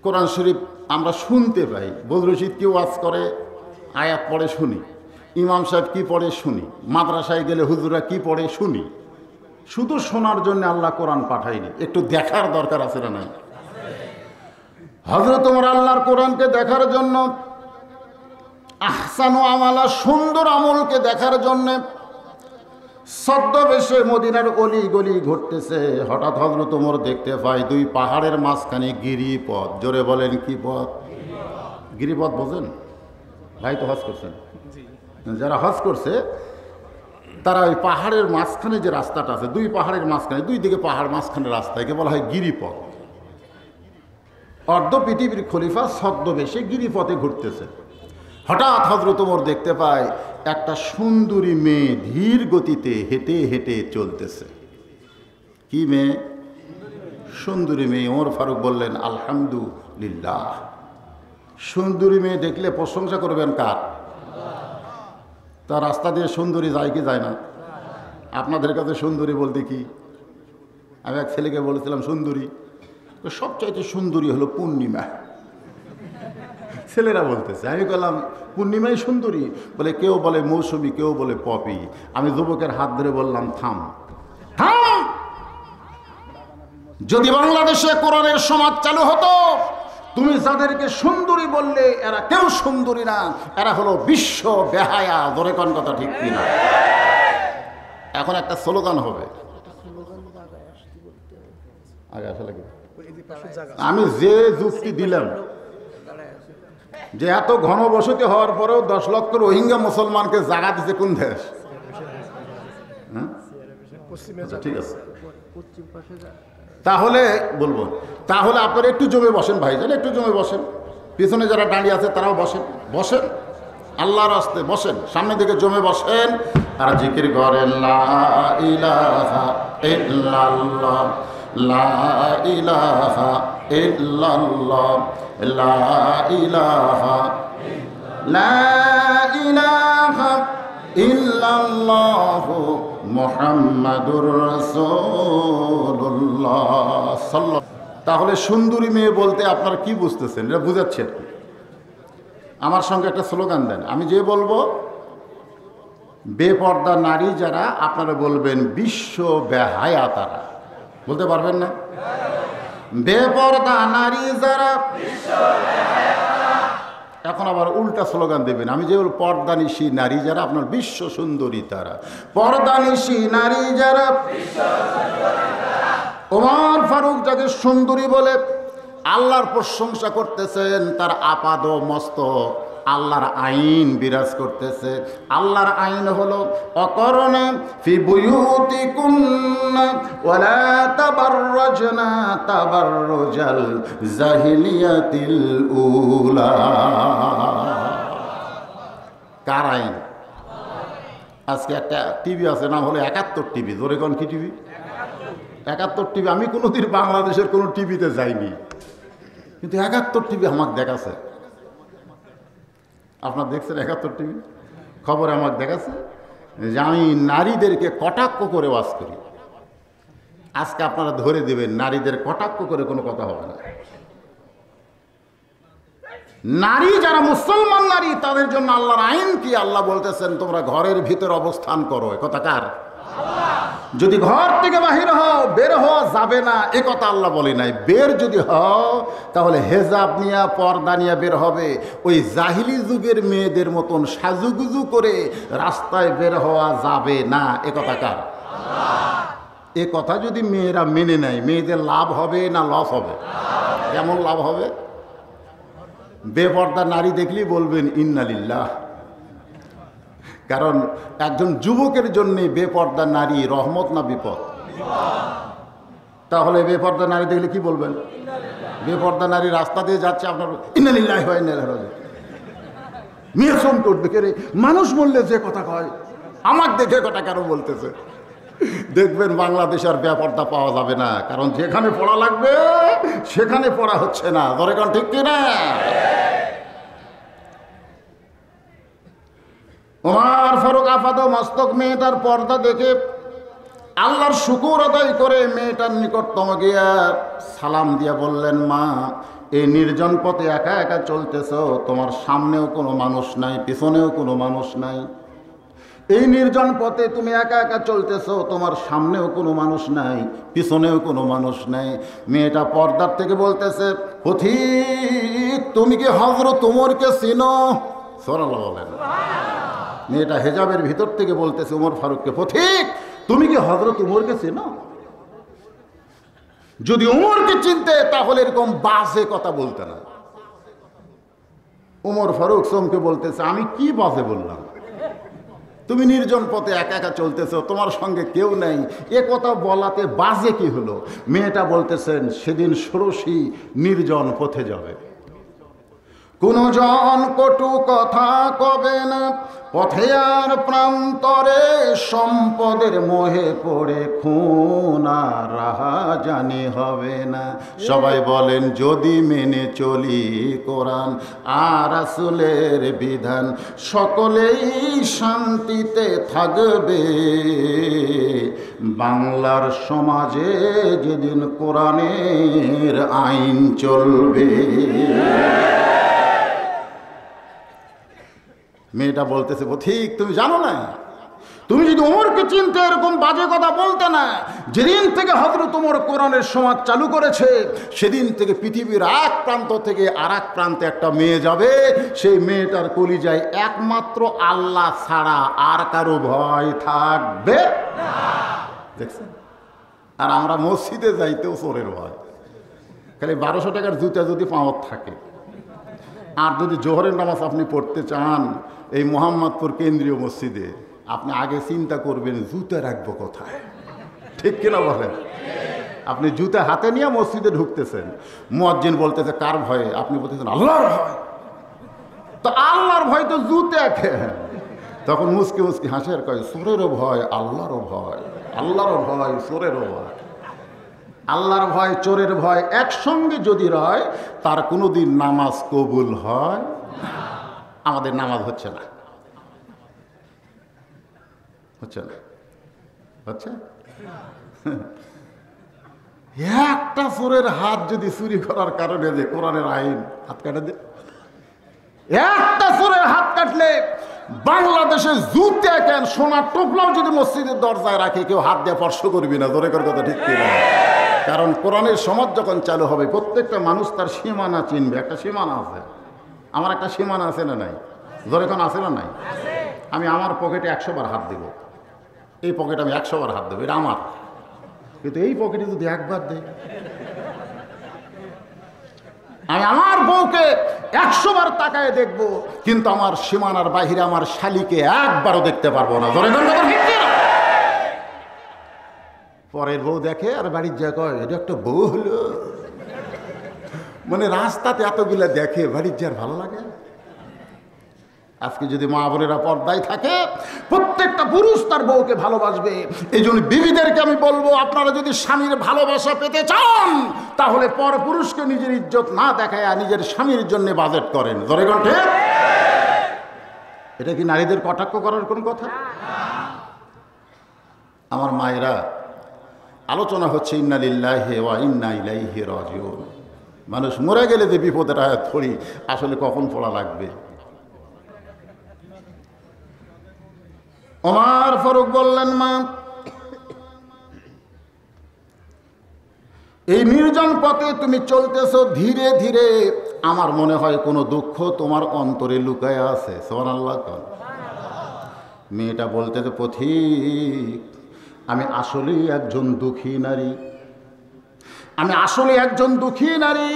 কোরআন শরীফ আমরা শুনতে পাই, বদরুল রশিদ কি ওয়াজ করে, আয়াত পড়ে শুনি, ইমাম সাহেব কি পড়ে শুনি, মাদ্রাসায় গেলে হুজুরা কি পড়ে শুনি। শুধু শোনার জন্য আল্লাহ কোরআন পাঠায়নি, একটু দেখার দরকার আছে না নাই? হযরত ওমর আল্লাহর কোরআনকে দেখার জন্য, আহসানু আমালা, সুন্দর আমলকে দেখার জন্য ছদ্মবেশে মদিনার অলি গলি ঘুরতেছে। হঠাৎ হযরত ওমর দেখতে পায় 2 পাহাড়ের মাঝখানে গিরিপথ। জোরে বলেন, কি পথ? গিরিপথ বোঝেন? ভাই তো হজ করছেন, যারা হজ করছে তারা ওই পাহাড়ের মাঝখানে যে রাস্তাটা আছে, 2 পাহাড়ের মাঝখানে, 2 দিকে পাহাড়, মাঝখানে রাস্তা, একে বলা হয় গিরিপথ। অর্ধ পৃথিবীর খলিফা ছদ্মবেশে গিরিপথে ঘুরতেছে। হঠাৎ হযরত ওমর দেখতে পায় একটা সুন্দরী মেয়ে ধীর গতিতে হেঁটে হেঁটে চলতেছে। কি মেয়ে? সুন্দরী মেয়ে। ওমর ফারুক বললেন, আলহামদুলিল্লাহ। সুন্দরী মেয়ে দেখলে প্রশংসা করবেন কার? তার রাস্তা দিয়ে সুন্দরী যায় কি যায় না? আপনাদের কাছে সুন্দরী বলতে কি? আমি এক ছেলেকে বলেছিলাম সুন্দরী, তো সবচাইতে সুন্দরী হলো পূর্ণিমা। ছেলেরা বলতেছে, আমি বললাম পূর্ণিমাই সুন্দরী? বলে কেউ বলে মৌসুমী, কেউ বলে পপি। আমি যুবকের হাত ধরে বললাম, থাম থাম, যদি বাংলাদেশে কোরআনের সমাজ চালু হতো, তুমি যাদেরকে সুন্দরী বললে এরা কেউ সুন্দরী না, এরা হলো বিশ্ব বেহায়া। ধরে কোন কথা ঠিক কিনা? এখন একটা স্লোগান হবে, আগে আসলে আমি যে যুক্তি দিলাম যে এত ঘনবসতি হওয়ার পরেও 10 লক্ষ রোহিঙ্গা মুসলমানকে জায়গা দিচ্ছে কোন দেশ? ঠিক আছে, তাহলে বলবো, তাহলে আপনারা একটু জমে বসেন ভাইজান, একটু জমে বসেন। পিছনে যারা দাঁড়িয়ে আছে তারাও বসেন, বসেন, আল্লাহর রাস্তায় বসেন, সামনে দিকে জমে বসেন আর জিকির করেন, লা ইলাহা ইল্লাল্লাহ, লা ইলাহা ইল্লাল্লাহ, লা ইলাহা, লা ইলাহা ইল্লাল্লাহু মুহাম্মাদুর রাসূলুল্লাহ সাল্লাল্লাহু। তাহলে সুন্দরী মেয়ে বলতে আপনারা কি বুঝতেছেন, এটা বুঝাচ্ছেন? আমার সঙ্গে একটা স্লোগান দেন, আমি যে বলবো বেপর্দা নারী যারা, আপনারা বলবেন বিশ্ব বেহায়া তারা। বলতে পারবেন না? বেপর্দা নারী যারা। এখন আবার উল্টা স্লোগান দেবেন, আমি যে বল পর্দানিশী নারী যারা, আপনার বিশ্ব সুন্দরী তারা। পর্দানিশী নারী যারা, ওমর ফারুক যাকে সুন্দরী বলে আল্লাহর প্রশংসা করতেছেন, তার আপাদ মস্তক আল্লাহর আইন বিরাজ করতেছে। আল্লাহর আইন হলো অকরণে ফি বুয়ুতিকুন্না ওয়ালা তাবাররাজনা তাবাররুজাল জাহিলিয়াতিল উলা। কার আইন? আজকে একটা টিভি আছে, নাম হলো ৭১ টিভি। জোরে কোন কি টিভি? ৭১ টিভি। আমি কোনোদিন বাংলাদেশের কোনো টিভিতে যাইনি, কিন্তু ৭১ টিভি আমাকে দেখাছে। আপনার দেখছেন ৭১ টিভি? খবরে আমাকে দেখাচ্ছে যে আমি নারীদেরকে কটাক্ষ করে ওয়াজ করি। আজকে আপনারা ধরে দেবেন নারীদের কটাক্ষ করে কোনো কথা হবে না। নারী যারা মুসলমান নারী, তাদের জন্য আল্লাহর আইন কি? আল্লাহ বলতেছেন তোমরা ঘরের ভিতর অবস্থান করো। এ কথা কার? যদি ঘর থেকে বাহির হও, বের হওয়া যাবে না, এ কথা আল্লাহ বলে নাই। বের যদি হও তাহলে হেজাব নিয়া, পর্দা নিয়ে বের হবে। ওই জাহিলি যুগের মেয়েদের মতন সাজুগুজু করে রাস্তায় বের হওয়া যাবে না। এ কথা কার? এ কথা যদি মেয়েরা মেনে নেয়, মেয়েদের লাভ হবে না লস হবে? কেমন লাভ হবে? বেপর্দা নারী দেখলেই বলবেন ইন্না লিল্লাহ। কারণ একজন যুবকের জন্য বেপর্দা নারী রহমত না বিপদ? তাহলে বেপর্দা নারী দেখলে কি বলবেন? বেপর্দা নারী রাস্তা দিয়ে যাচ্ছে, আপনার ইন্না লিল্লাহি ওয়া ইন্না ইলাইহি রাজিউন। মেয়ে চমকে উঠবে, কে রে, মানুষ বললে যে কথা কয়, আমার দেখে কথা কারো বলতেছে। দেখবেন বাংলাদেশ আর বেপর্দা পাওয়া যাবে না, কারণ যেখানে পড়া লাগবে সেখানে পড়া হচ্ছে না। ধরে কোন ঠিক কিনা? ওমর ফারুক আপাদ মস্তক মেয়েটার পর্দা দেখে আল্লাহর শুকর আদায় করে মেয়েটার নিকটতম গিয়া সালাম দিয়া বললেন, মা, এই নির্জন পথে একা একা চলতেছ, তোমার সামনেও কোনো মানুষ নাই, পিছনেও কোনো মানুষ নাই। এই নির্জন পথে তুমি একা একা চলতেছ, তোমার সামনেও কোনো মানুষ নাই, পিছনেও কোনো মানুষ নাই। মেয়েটা পর্দার থেকে বলতেছে, পথিক, তুমি কি হযরত ওমরকে চিনো? সুবহানাল্লাহ বলেন। মেয়েটা হেজাবের ভিতর থেকে বলতেছে ওমর ফারুককে, পথিক, তুমি কি হযরত ওমরকে চেনো? যদি ওমরকে চিনতে তাহলে এরকম বাজে কথা বলতে না। ওমর ফারুক চমকে বলতেছে, আমি কি বাজে বললাম? তুমি নির্জন পথে একা একা চলতেছো, তোমার সঙ্গে কেউ নেই, এ কথা বলাতে বাজে কি হলো? মেয়েটা বলতেছেন, সেদিন ষোড়শী নির্জন পথে যাবে, কোন জন কটু কথা কবে না, পথে আর প্রান্তরে সম্পদের মোহে পড়ে খুন আর রাহাজানি হবে না। সবাই বলেন, যদি মেনে চলি কোরআন আর রাসূলের বিধান, সকলেই শান্তিতে থাকবে। বাংলার সমাজে যেদিন কোরআনের আইন চলবে। মেয়েটা বলতেছে, ঠিক, তুমি জানো না, তুমি যদি ওমরকে চিনতে এরকম বাজে কথা বলতে না। যেদিন থেকে হযরত ওমর কোরআনের সমাজ চালু করেছে, সেদিন থেকে পৃথিবীর এক প্রান্ত থেকে আর এক প্রান্তে একটা মেয়ে যাবে, সেই মেয়েটার কলিজায় একমাত্র আল্লাহ ছাড়া আর কারো ভয় থাকবে না। দেখছেন? আর আমরা মসজিদে যাইতেও চোরের ভয়। খালি 1200 টাকার জুতা যদি পাওয়ার থাকে, আর যদি জোহরের নামাজ আপনি পড়তে চান এই মোহাম্মদপুর কেন্দ্রীয় মসজিদে, আপনি আগে চিন্তা করবেন জুতা রাখবো কোথায়। ঠিক কিনা বলেন? আপনি জুতা হাতে নিয়ে মসজিদে ঢুকতেছেন, মুয়াজ্জিন বলতেছে কার ভয়ে? আপনি বলতেছেন আল্লাহর ভয়। তো আল্লাহর ভয় তো জুতা খেয়ে। তখন মুসকি মুসকি হাসে আর কয়, চোরেরও ভয়, আল্লাহরও ভয়, আল্লাহরও ভয়, চোরেরও ভয়। আল্লাহর ভয়, চোরের ভয় একসঙ্গে যদি রয়, তার কোনোদিন নামাজ কবুল হয় না। আমাদের নামাজ হচ্ছে না, হচ্ছে না, হচ্ছে। একটা চোরের হাত যদি চুরি করার কারণে যে কোরআনের আইন হাত কাটা দে, একটা চোরের হাত কাটলে বাংলাদেশে জুতে কেন সোনার টোপলাও যদি মসজিদের দরজায় রাখে কেউ হাত দিয়ে স্পর্শ করবি না। জোরে কর কথা ঠিক কিনা? কারণ কোরআনের সমাজ যখন চালু হবে প্রত্যেকটা মানুষ তার সীমানা চিনবে। একটা সীমানা আছে, আমার একটা সীমানা আছে না নাই? জোরে কোন আছে না নাই? আমি আমার পকেটে 100 বার হাত দেব, এই পকেটে আমি 100 বার হাত দেবো, এটা আমার। কিন্তু এই পকেটে যদি একবার দেয়, আমি আমার বউকে 100 বার তাকায় দেখবো, কিন্তু আমার সীমানার বাহিরে আমার শালিকে একবারও দেখতে পারবো না। ধরে পরের বউ দেখে আর বাড়ির যা কয় এটা একটা বউ হলো। মানে রাস্তাতে এতগুলা দেখে, বাড়ির যার ভালো লাগে। আজকে যদি মা বোনেরা পর্দায় থাকে, প্রত্যেকটা পুরুষ তার বউকে ভালোবাসবে। এই জন্য বিবিদেরকে আমি বলবো, আপনারা যদি স্বামীর ভালোবাসা পেতে চান তাহলে পর পুরুষকে নিজের ইজ্জত না দেখায় নিজের স্বামীর জন্য বাজেট করেন। ধরে গন্ঠে, এটা কি নারীদের কটাক্ষ করার কোন কথা? আমার মায়েরা, আলোচনা হচ্ছে ইন্না লিল্লাহি ওয়া ইন্না ইলাইহি রাজিউন। মানুষ মরে গেলে যে বিপদের আয়াত পড়ি, আসলে কখন পড়া লাগবে? ওমর ফারুক বললেন, মা, এই নির্জন পথে তুমি চলতেছো ধীরে ধীরে, আমার মনে হয় কোনো দুঃখ তোমার অন্তরে লুকায় আছে। সুবহানাল্লাহ। মেয়েটা বলতেছে, পথিক, আমি আসলেই একজন দুঃখী নারী, আমি আসলে একজন দুঃখী নারী।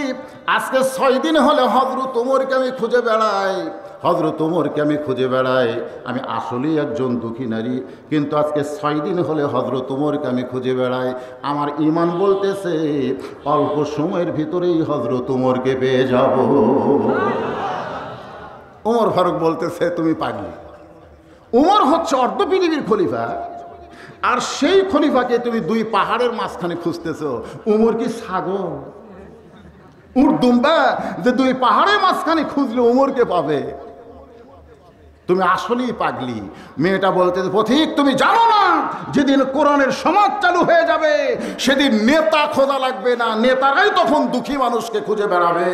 আজকে 6 দিন হলে হযরত ওমরকে আমি খুঁজে বেড়াই, হযরত ওমরকে আমি খুঁজে বেড়াই। আমি আসলেই একজন দুঃখী নারী, কিন্তু আজকে 6 দিন হলে হযরত ওমরকে আমি খুঁজে বেড়াই। আমার ঈমান বলতেছে অল্প সময়ের ভিতরেই হযরত ওমরকে পেয়ে যাব। ওমর ফারুক বলতেছে, তুমি পাগলি। ওমর হচ্ছে অর্ধ পৃথিবীর খলিফা, আর সেই খলিফাকে তুমি 2 পাহাড়ের মাঝখানে খুঁজতেছো। ওমর কি ছাগল, উট দুম্বা যে 2 পাহাড়ের মাঝখানে খুঁজলে ওমরকে পাবে? তুমি আসলেই পাগলি। মেয়েটা বলতে, পথিক, তুমি জানো না যেদিন কোরআনের সমাজ চালু হয়ে যাবে সেদিন নেতা খোঁজা লাগবে না, নেতারাই তখন দুঃখী মানুষকে খুঁজে বেড়াবে।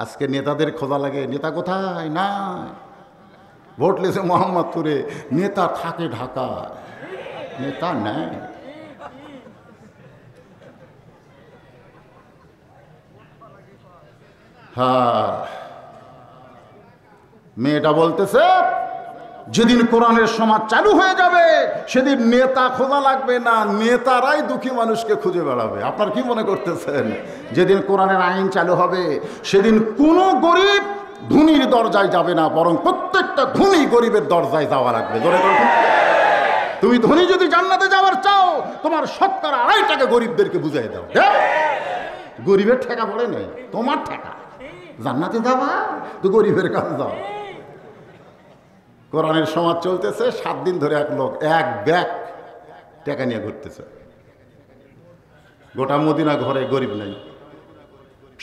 আজকে নেতাদের খোঁজা লাগে, নেতা কোথায়? না, ভোট লেছে মোহাম্মদপুরে, নেতা থাকে ঢাকা, নেতা নাই। হ্যাঁ, মেয়েটা বলতেছে যেদিন কোরআনের সমাজ চালু হয়ে যাবে সেদিন নেতা খোঁজা লাগবে না, নেতারাই দুঃখী মানুষকে খুঁজে বেড়াবে। আপনার কি মনে করতেছেন? যেদিন কোরআনের আইন চালু হবে সেদিন কোনো গরিব ধনীর দরজায় যাবে না, বরং প্রত্যেকটা ধনী গরিবের দরজায় যাওয়া লাগবে। তুমি ধনী যদি জান্নাতে যাওয়ার চাও, তোমার 2.5% গরিবদেরকে বুঝাই দাও। গরিবের ঠেকা পড়ে নেই, তোমার ঠেকা। জান্নাতে যাবা তো গরিবের কাছে যাও। কোরআনের সমাজ চলতেছে, 7 দিন ধরে এক লোক 1 ব্যাগ টাকা নিয়ে ঘুরতেছে। গোটা মদিনা ঘরে গরিব নেই।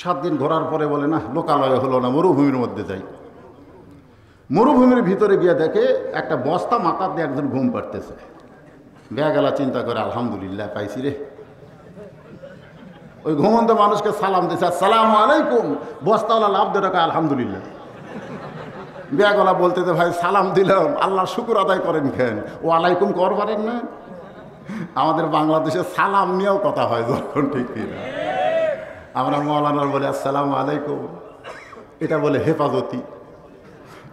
7 দিন ঘোরার পরে বলে, না, লোকালয় হলো না, মরুভূমির মধ্যে যাই। মরুভূমির ভিতরে গিয়ে দেখে একটা বস্তা মাথার দিয়ে একজন ঘুম পাড়তেছে। ব্যাগেলা চিন্তা করে, আলহামদুলিল্লাহ পাইছি রে। ওই ঘুমন্ত মানুষকে সালাম দিছে, আসসালামু আলাইকুম। বস্তাওয়ালা লাভ দিয়ে রাখা, আলহামদুলিল্লাহ। ব্যাগওয়ালা বলতেছে, ভাই সালাম দিলাম, আল্লাহ শুকুর আদায় করেন কেন? ও আলাইকুম কর পারেন না? আমাদের বাংলাদেশে সালাম নিয়েও কথা হয় যখন, ঠিক কিনা? আমরা মৌলানার বলে আসসালামু আলাইকুম, এটা বলে হেফাজতি,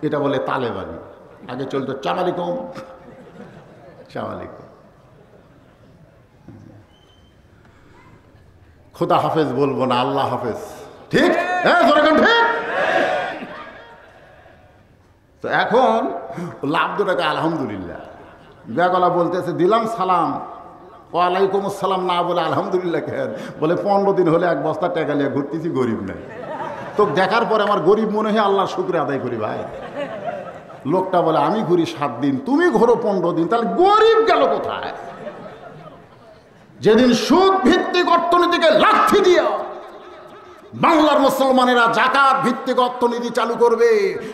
এটা বলে তালেবানি। আগে চলতো চালালিকুম, চালালিকুম। খোদা হাফেজ বলবো না, আল্লাহ হাফেজ। ঠিক? হ্যাঁ, ঠিক। তো এখন লাভ দুটাকে আলহামদুলিল্লাহ। ব্যাগওয়ালা বলতেছে, দিলাম সালাম, ওয়ালাইকুম আসসালাম না বলে আলহামদুলিল্লাহ কেন? বলে 15 দিন হলে 1 বস্তা টাকা নিয়ে ঘুরতেছি, গরিব নাই। তো দেখার পরে আমার গরিব মনে হয়, আল্লাহর শুকর আদায় করি ভাই। লোকটা বলে, আমি ঘুরি 7 দিন, তুমি ঘোরো 15 দিন, তাহলে গরিব গেল কোথায়? যেদিন সুদ ভিত্তিক অর্থনীতিকে লাথি দিয়া বাংলার মুসলমানেরা যাকাত ভিত্তিক অর্থনীতি চালু করবে,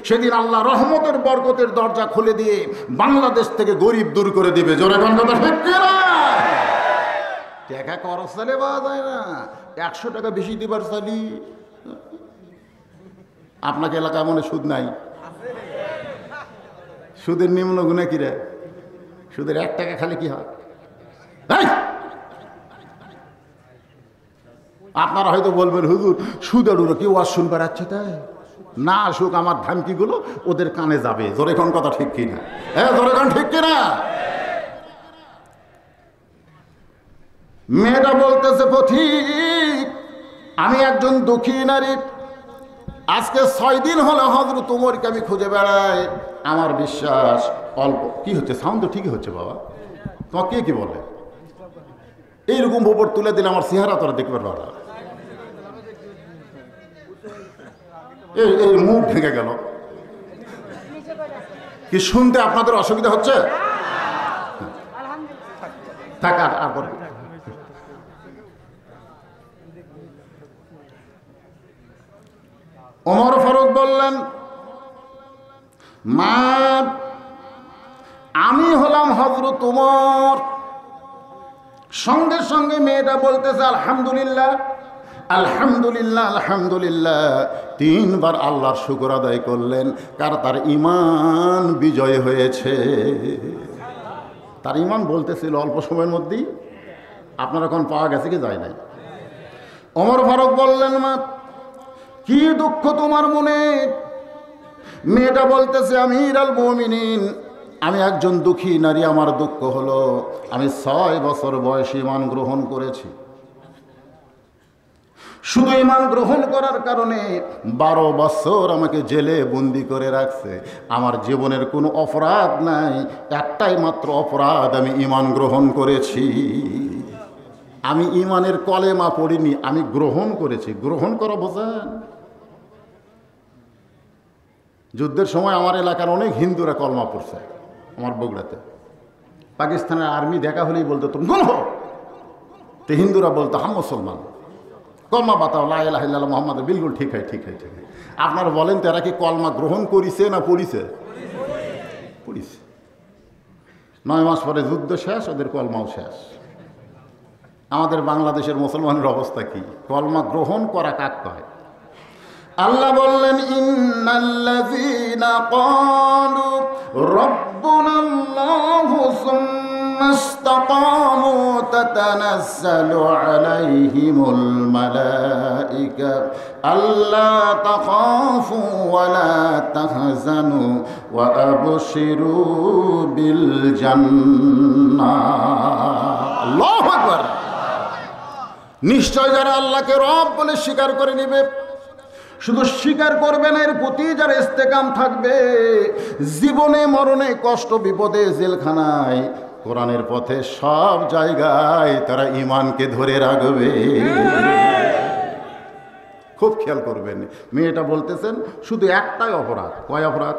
সেদিন আল্লাহ রহমতের বরকতের দরজা খুলে দিয়ে বাংলাদেশ থেকে গরিব দূর করে দিবে। জোরে কোন কথা ঠিক কি না? টাকা খরচ চালে পাওয়া যায় না, 100 টাকা বেশি দিবার চালি। আপনাকে এলাকায় মনে সুদ নাই? সুদের নিম্ন গুণা কিরে? সুদের 1 টাকা খালি কি হয়? আপনারা হয়তো বলবেন হুজুর সুদের উড়ো কি ওয়াজ শুনবার আছে, তাই না আসুক, আমার ধামকিগুলো ওদের কানে যাবে। জোরে কোন কথা ঠিক কিনা? হ্যাঁ জোরে কোন ঠিক কিনা? মেয়েটা বলতেছে পথিক, আমি একজন দুঃখী নারী, আজকে 6 দিন হলো হযরত ওমরকে আমি খুঁজে বেড়াই। আমার বিশ্বাস অল্প কি হচ্ছে, সাউন্ড তো ঠিকই হচ্ছে বাবা, তোমার কে কি বলে? এইরকম উপর তুলে দিলে আমার চেহারা তোরা দেখতে পারবে না। এই মুখ ঢেকে গেল কি? শুনতে আপনাদের অসুবিধা হচ্ছে? থাক আর করবে। ওমর ফারুক বললেন, মা আমি হলাম হযরত ওমর। সঙ্গে সঙ্গে মেয়েটা বলতেছে আলহামদুলিল্লাহ আলহামদুলিল্লাহ আলহামদুলিল্লাহ। 3 বার আল্লাহর শুকর আদায় করলেন, কারণ তার ঈমান বিজয় হয়েছে। তার ঈমান বলতেছিল অল্প সময়ের মধ্যেই। আপনারা এখন পাওয়া গেছে কি যায় নাই? ওমর ফারুক বললেন, মা কি দুঃখ তোমার মনে? মেয়েটা বলতেছে আমিরুল মুমিনিন, আমি একজন দুঃখী নারী, আমার দুঃখ হলো আমি 6 বছর বয়সে ঈমান গ্রহণ করেছি। শুধু ঈমান গ্রহণ করার কারণে 12 বছর আমাকে জেলে বন্দি করে রাখছে। আমার জীবনের কোনো অপরাধ নাই, একটাই মাত্র অপরাধ, আমি ঈমান গ্রহণ করেছি। আমি ঈমানের কলেমা পড়িনি, আমি গ্রহণ করেছি। গ্রহণ করা বোঝেন? যুদ্ধের সময় আমার এলাকার অনেক হিন্দুরা কলমা পড়ছে। আমার বগুড়াতে পাকিস্তানের আর্মি দেখা হলেই বলতো তুমি কোন হো, তো হিন্দুরা বলতো হাম মুসলমান, কলমা বাতাও লা ইলাহা ইল্লাল্লাহ মুহাম্মাদ, বিলকুল ঠিক হয় ঠিক হয় ঠিক হয়। আপনারা বলেন তো এরা কি কলমা গ্রহণ করিছে না পড়িছে? পড়িছে। 9 মাস পরে যুদ্ধ শেষ, ওদের কলমাও শেষ। আমাদের বাংলাদেশের মুসলমানের অবস্থা কি? কলমা গ্রহণ করা কাক কয়? আল্লাহ বললেন ইন্নাল্লাযীনা ক্বালু রাব্বুনাল্লাহু সুম্মা ইসতাকামু তাতানাজ্জালু আলাইহিমুল মালায়েকা আল্লা তাখাফু ওয়া লা তাহজানু ওয়া আবশিরু বিল জান্নাহ। আল্লাহু আকবার। নিশ্চয় যারা আল্লাহকে রব বলে স্বীকার করে নেবে, শুধু স্বীকার করবে না, এর প্রতি যারা ইস্তেকাম থাকবে, জীবনে মরণে কষ্ট বিপদে জেলখানায় কোরআনের পথে সব জায়গায় তারা ঈমানকে ধরে রাখবে। খুব খেয়াল করবেন। মেয়েটা বলতেছেন শুধু একটাই অপরাধ। কয় অপরাধ?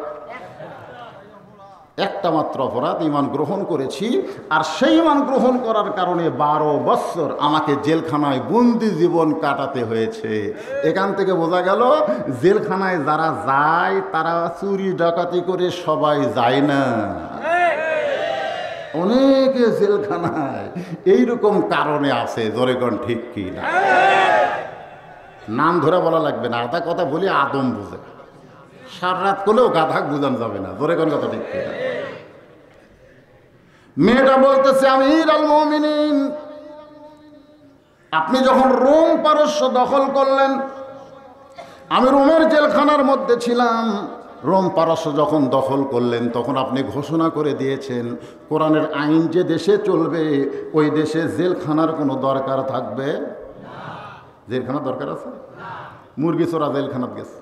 একটা মাত্র অপরাধ, ঈমান গ্রহণ করেছি। আর সেই ঈমান গ্রহণ করার কারণে 12 বছর আমাকে জেলখানায় বন্দি জীবন কাটাতে হয়েছে। এখান থেকে বোঝা গেল জেলখানায় যারা যায় তারা চুরি ডাকাতি করে সবাই যায় না। অনেকে জেলখানায় এইরকম কারণে আছে। জোরে কোন ঠিক কি না? নাম ধরে বলা লাগবে না, আধা কথা বলি আদম বুঝে। সারা রাত করলেও গাধাক বুঝানো যাবে না। জোরে কোন কথা ঠিক কি না? মেয়েটা বলতেছে আমিরুল মুমিনিন, আপনি যখন রোম পারস্য দখল করলেন, আমি রোমের জেলখানার মধ্যে ছিলাম। রোম পারস্য যখন দখল করলেন তখন আপনি ঘোষণা করে দিয়েছেন কোরআনের আইন যে দেশে চলবে ওই দেশে জেলখানার কোনো দরকার থাকবে না। জেলখানার দরকার আছে? মুরগি চোরা জেলখানাত গেছে,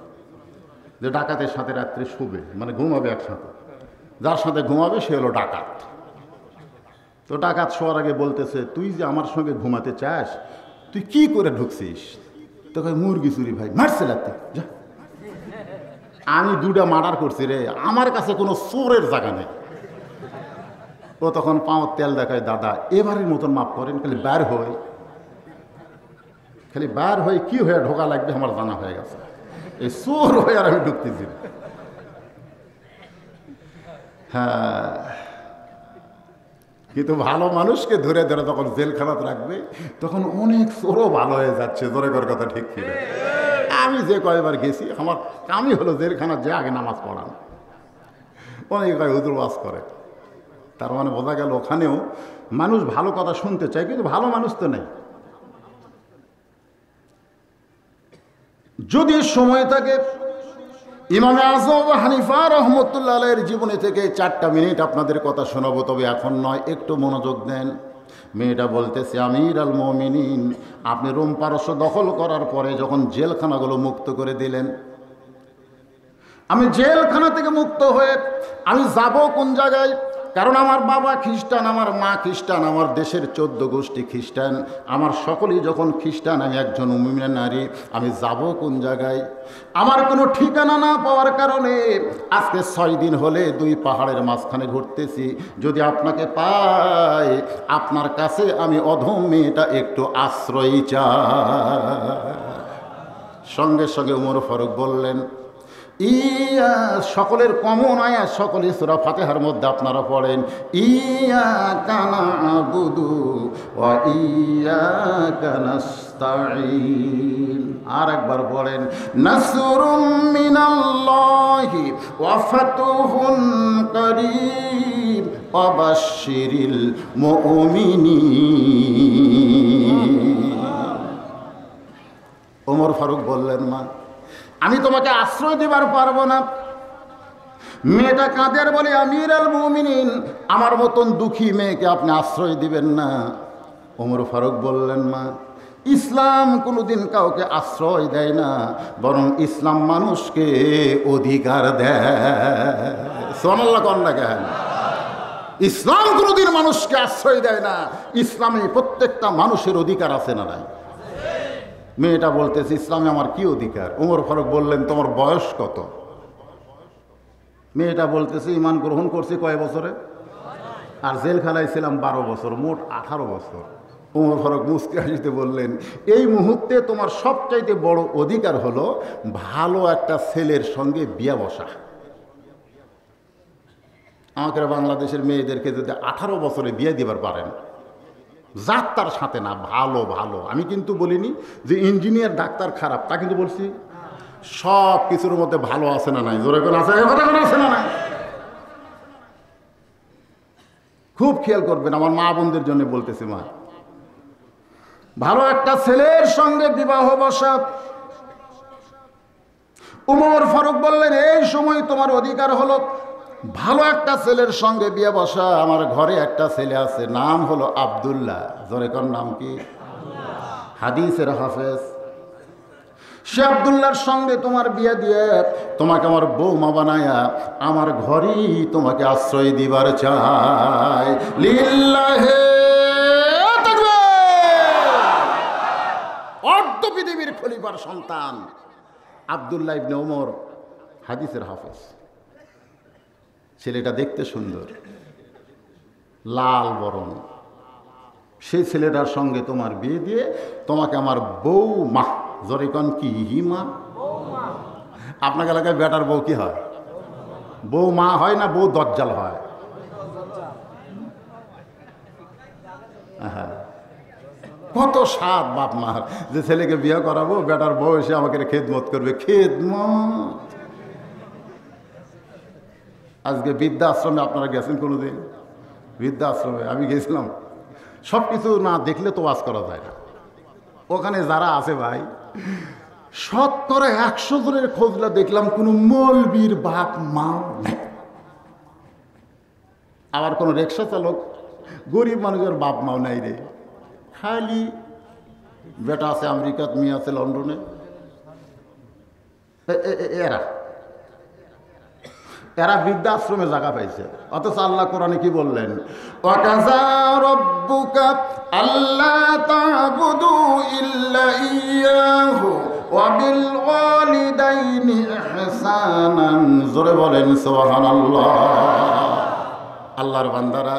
যে ডাকাতের সাথে রাত্রে শুবে, মানে ঘুমাবে একসাথে, যার সাথে ঘুমাবে সে হলো ডাকাত। তো ডাকাত শোয়ার আগে বলতেছে তুই যে আমার সঙ্গে ঘুমাতে চাস, তুই কি করে ঢুকছিস? তো কয় মুরগি চুরি ভাই, মারছে রাতে। যা, আমি 2টা মার্ডার করছি রে, আমার কাছে কোনো চোরের জায়গা নেই। ও তখন পাঁও তেল দেখায়, দাদা এবারের মতন মাফ করেন, খালি বার হয়। খালি বার হয়ে কি হয়ে ঢোকা লাগবে আমার জানা হয়ে গেছে, এই চোর হয়ে আর আমি ঢুকতেছি। হ্যাঁ, কিন্তু ভালো মানুষকে ধরে ধরে তখন জেলখানাতে রাখবে, তখন অনেক চোরও ভালো হয়ে যাচ্ছে। জোরে কর কথা ঠিক কি? আমি যে কয়েকবার গেছি আমার কামই হলো জেলখানা যে আগে নামাজ পড়ান। অনেকে কয় হুজুর ওয়াজ করে, তার মানে বোঝা গেল ওখানেও মানুষ ভালো কথা শুনতে চায়, কিন্তু ভালো মানুষ তো নেই। যদি সময় থাকে ইমাম আযম আবু হানিফা রাহমাতুল্লাহ আলাইহির জীবনী থেকে 4টা মিনিট আপনাদের কথা শোনাবো, তবে এখন নয়, একটু মনোযোগ দেন। মেয়েটা বলতেছে, আমির আল মুমিনিন, আপনি রোম পারস্য দখল করার পরে যখন জেলখানাগুলো মুক্ত করে দিলেন, আমি জেলখানা থেকে মুক্ত হয়ে আমি যাব কোন জায়গায়? কারণ আমার বাবা খ্রিস্টান, আমার মা খ্রিস্টান, আমার দেশের 14 গোষ্ঠী খ্রিস্টান, আমার সকলেই যখন খ্রিস্টান, আমি একজন মুমিনা নারী, আমি যাব কোন জায়গায়? আমার কোনো ঠিকানা না পাওয়ার কারণে আজকে 6 দিন হলে 2 পাহাড়ের মাঝখানে ঘুরতেছি। যদি আপনাকে পাই, আপনার কাছে আমি অধম মেয়েটা একটু আশ্রয় চাই। সঙ্গে সঙ্গে ওমর ফারুক বললেন, সকলের কমন আয়াত, সকলে সূরা ফাতিহার মধ্যে আপনারা পড়েন, ইয়াকা না'বুদু ওয়া ইয়াকা নাস্তাঈন। আর একবার বলেন, নাসরুম মিনাল্লাহি ওয়া ফাতুহুন কারীব ওয়া বাশশিরিল মুমিনিন। ওমর ফারুক বললেন, মা আমি তোমাকে আশ্রয় দেবার পারবো না। মেয়েটা কাঁদের বলে, আমির আল মুমিনিন, আমার মতন দুঃখী মেয়েকে আপনি আশ্রয় দিবেন না। ওমর ফারুক বললেন, মা ইসলাম কোনোদিন কাউকে আশ্রয় দেয় না, বরং ইসলাম মানুষকে অধিকার দেয়। সুবহানাল্লাহ কন্যা কেন? ইসলাম কোনোদিন মানুষকে আশ্রয় দেয় না, ইসলামে প্রত্যেকটা মানুষের অধিকার আছে না নাই? মেয়েটা বলতেছে, ইসলামে আমার কি অধিকার? ওমর ফারুক বললেন, তোমার বয়স কত? মেয়েটা বলতেছে, ঈমান গ্রহণ করছি কয় বছরে? আর জেলখানায় ছিলাম 12 বছর, মোট 18 বছর। ওমর ফারুক মুস্কি হাসিতে বললেন, এই মুহূর্তে তোমার সবচাইতে বড় অধিকার হলো ভালো একটা ছেলের সঙ্গে বিয়ে বসা। আমাকে বাংলাদেশের মেয়েদেরকে যদি 18 বছরে বিয়ে দিবার পারেন, জাত তার সাথে না, ভালো ভালো। আমি কিন্তু বলিনি যে ইঞ্জিনিয়ার ডাক্তার খারাপ, তা কিন্তু বলছি সব কিছুর মধ্যে ভালো আছে না নাই? জোরে করে আছে, আছে না নাই? খুব খেয়াল করবেন, আমার মা বোনদের জন্য বলতেছি, মা ভালো একটা ছেলের সঙ্গে বিবাহ বসা। ওমর ফারুক বললেন, এই সময় তোমার অধিকার হলো ভালো একটা ছেলের সঙ্গে বিয়ে বসা। আমার ঘরে একটা ছেলে আছে, নাম হলো আব্দুল্লাহ। জোরে কর, নাম কি? হাদিসের হাফেজ। সে আব্দুল্লাহর সঙ্গে তোমার বিয়ে দিয়ে তোমাকে আমার বৌমা বানায়া আমার ঘরেই তোমাকে আশ্রয় দিবার চাই। লিল্লাহে অর্ধ পৃথিবীর খলিফার সন্তান আব্দুল্লাহ ইবনে ওমর, হাদিসের হাফেজ। ছেলেটা দেখতে সুন্দর, লাল বরণ। সেই ছেলেটার সঙ্গে তোমার বিয়ে দিয়ে তোমাকে আমার বৌমা, জোরে কন কি মা? আপনার এলাকায় বেটার বউ কি হয়? বউ মা হয় না বউ দজ্জাল হয়? হ্যাঁ, কত স্বাদ বাপ মার যে ছেলেকে বিয়ে করাবো, বেটার বউ এসে আমাকে খেদমত করবে। খেদমত। আজকে বৃদ্ধাশ্রমে আপনারা গেছেন কোনোদিন? বৃদ্ধাশ্রমে আমি গেছিলাম। সব কিছু না দেখলে তো ওয়াজ করা যায় না। ওখানে যারা আছে ভাই, শতকরা 100 জনের খোঁজলা দেখলাম কোনো মৌলবীর বাপ মা নেই। আবার কোনো রিক্সা চালক, গরিব মানুষের বাপ মাও নাই রে। খালি বেটা আছে আমেরিকাত, মেয়ে আছে লন্ডনে। এরা বৃদ্ধাশ্রমে জায়গা পাইছে। অথচ আল্লাহ কোরআনে কি বললেন? ওয়াকাযা রাব্বুকা আল্লা তা'বুদু ইল্লা ইয়্যাহু ওয়া বিল ওয়ালিদাইনি ইহসানান। জোরে বলেন সুবহানাল্লাহ। আল্লাহর বান্দারা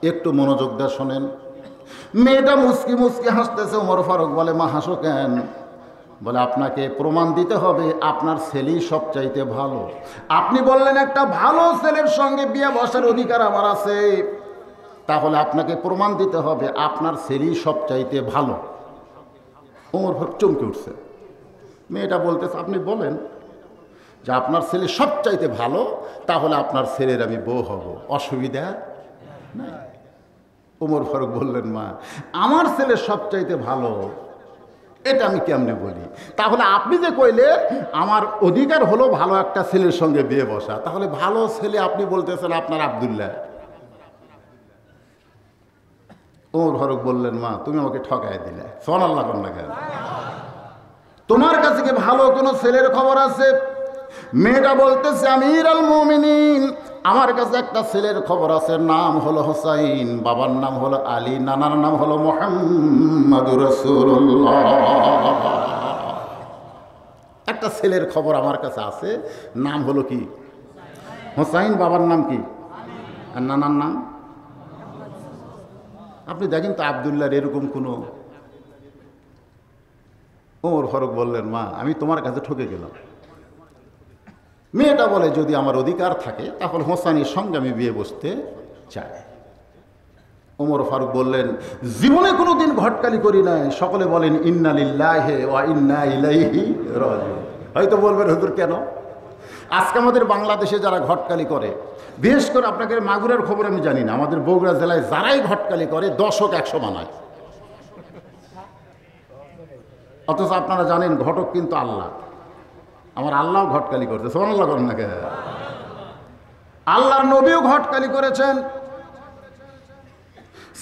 একটু মনোযোগ দিয়ে শোনেন। মেয়েটা মুচকি মুচকি হাসতেছে। ওমর ফারুক বলে, মা হাসো কেন? বলে, আপনাকে প্রমাণ দিতে হবে আপনার ছেলেই সবচাইতে ভালো। আপনি বললেন একটা ভালো ছেলের সঙ্গে বিয়ে বসার অধিকার আমার আছে, তাহলে আপনাকে প্রমাণ দিতে হবে আপনার ছেলেই সবচাইতে ভালো। ওমর ফারুক চমকে উঠছে। মেয়েটা বলতেছে, আপনি বলেন যে আপনার ছেলে সবচাইতে ভালো, তাহলে আপনার ছেলের আমি বউ হব, অসুবিধা নাই। ওমর ফারুক বললেন, মা আমার ছেলে সবচাইতে ভালো, এটা আমি কেমনে বলি? তাহলে আপনি যে কইলেন আমার অধিকার হলো ভালো একটা ছেলের সঙ্গে বিয়ে বসা, তাহলে ভালো ছেলে আপনি বলতেছেন আপনার আব্দুল্লাহ। ওমর ফারুক বললেন, মা তুমি আমাকে ঠকায় দিলে। সুবহানাল্লাহ না কেন? তোমার কাছে কি ভালো কোনো ছেলের খবর আছে? মেয়েটা বলতেছে, আমিরুল মুমিনিন, আমার কাছে একটা ছেলের খবর আছে, নাম হলো হোসাইন, বাবার নাম হলো আলী, নানার নাম হলো মুহাম্মাদুর রাসূলুল্লাহ। একটা ছেলের খবর আমার কাছে আছে, নাম হলো কি? হোসাইন, বাবার নাম কি? আর নানার নাম? আপনি দেখেন তো আব্দুল্লাহর এরকম কোনো। ওমর ফারুক বললেন, মা আমি তোমার কাছে ঠকে গেলাম। মেয়েটা বলে, যদি আমার অধিকার থাকে তাহলে হোসাইনের সঙ্গে আমি বিয়ে বসতে চাই। ওমর ফারুক বললেন, জীবনে কোনো দিন ঘটকালি করি নাই। সকলে বলেন ইন্না লিল্লাহি ওয়া ইন্না ইলাইহি রাজিউন। হয়তো বলবেন, হুজুর কেন? আজকে আমাদের বাংলাদেশে যারা ঘটকালি করে, বিশেষ করে আপনাকে মাগুরার খবর আমি জানি না, আমাদের বগুড়া জেলায় যারাই ঘটকালি করে দশক 100 বানায়। অথচ আপনারা জানেন ঘটক কিন্তু আল্লাহ। আমার আল্লাহ ঘটকালি করছে। সুবহানাল্লাহ করেন না কে? আল্লাহর নবীও ঘটকালি করেছেন।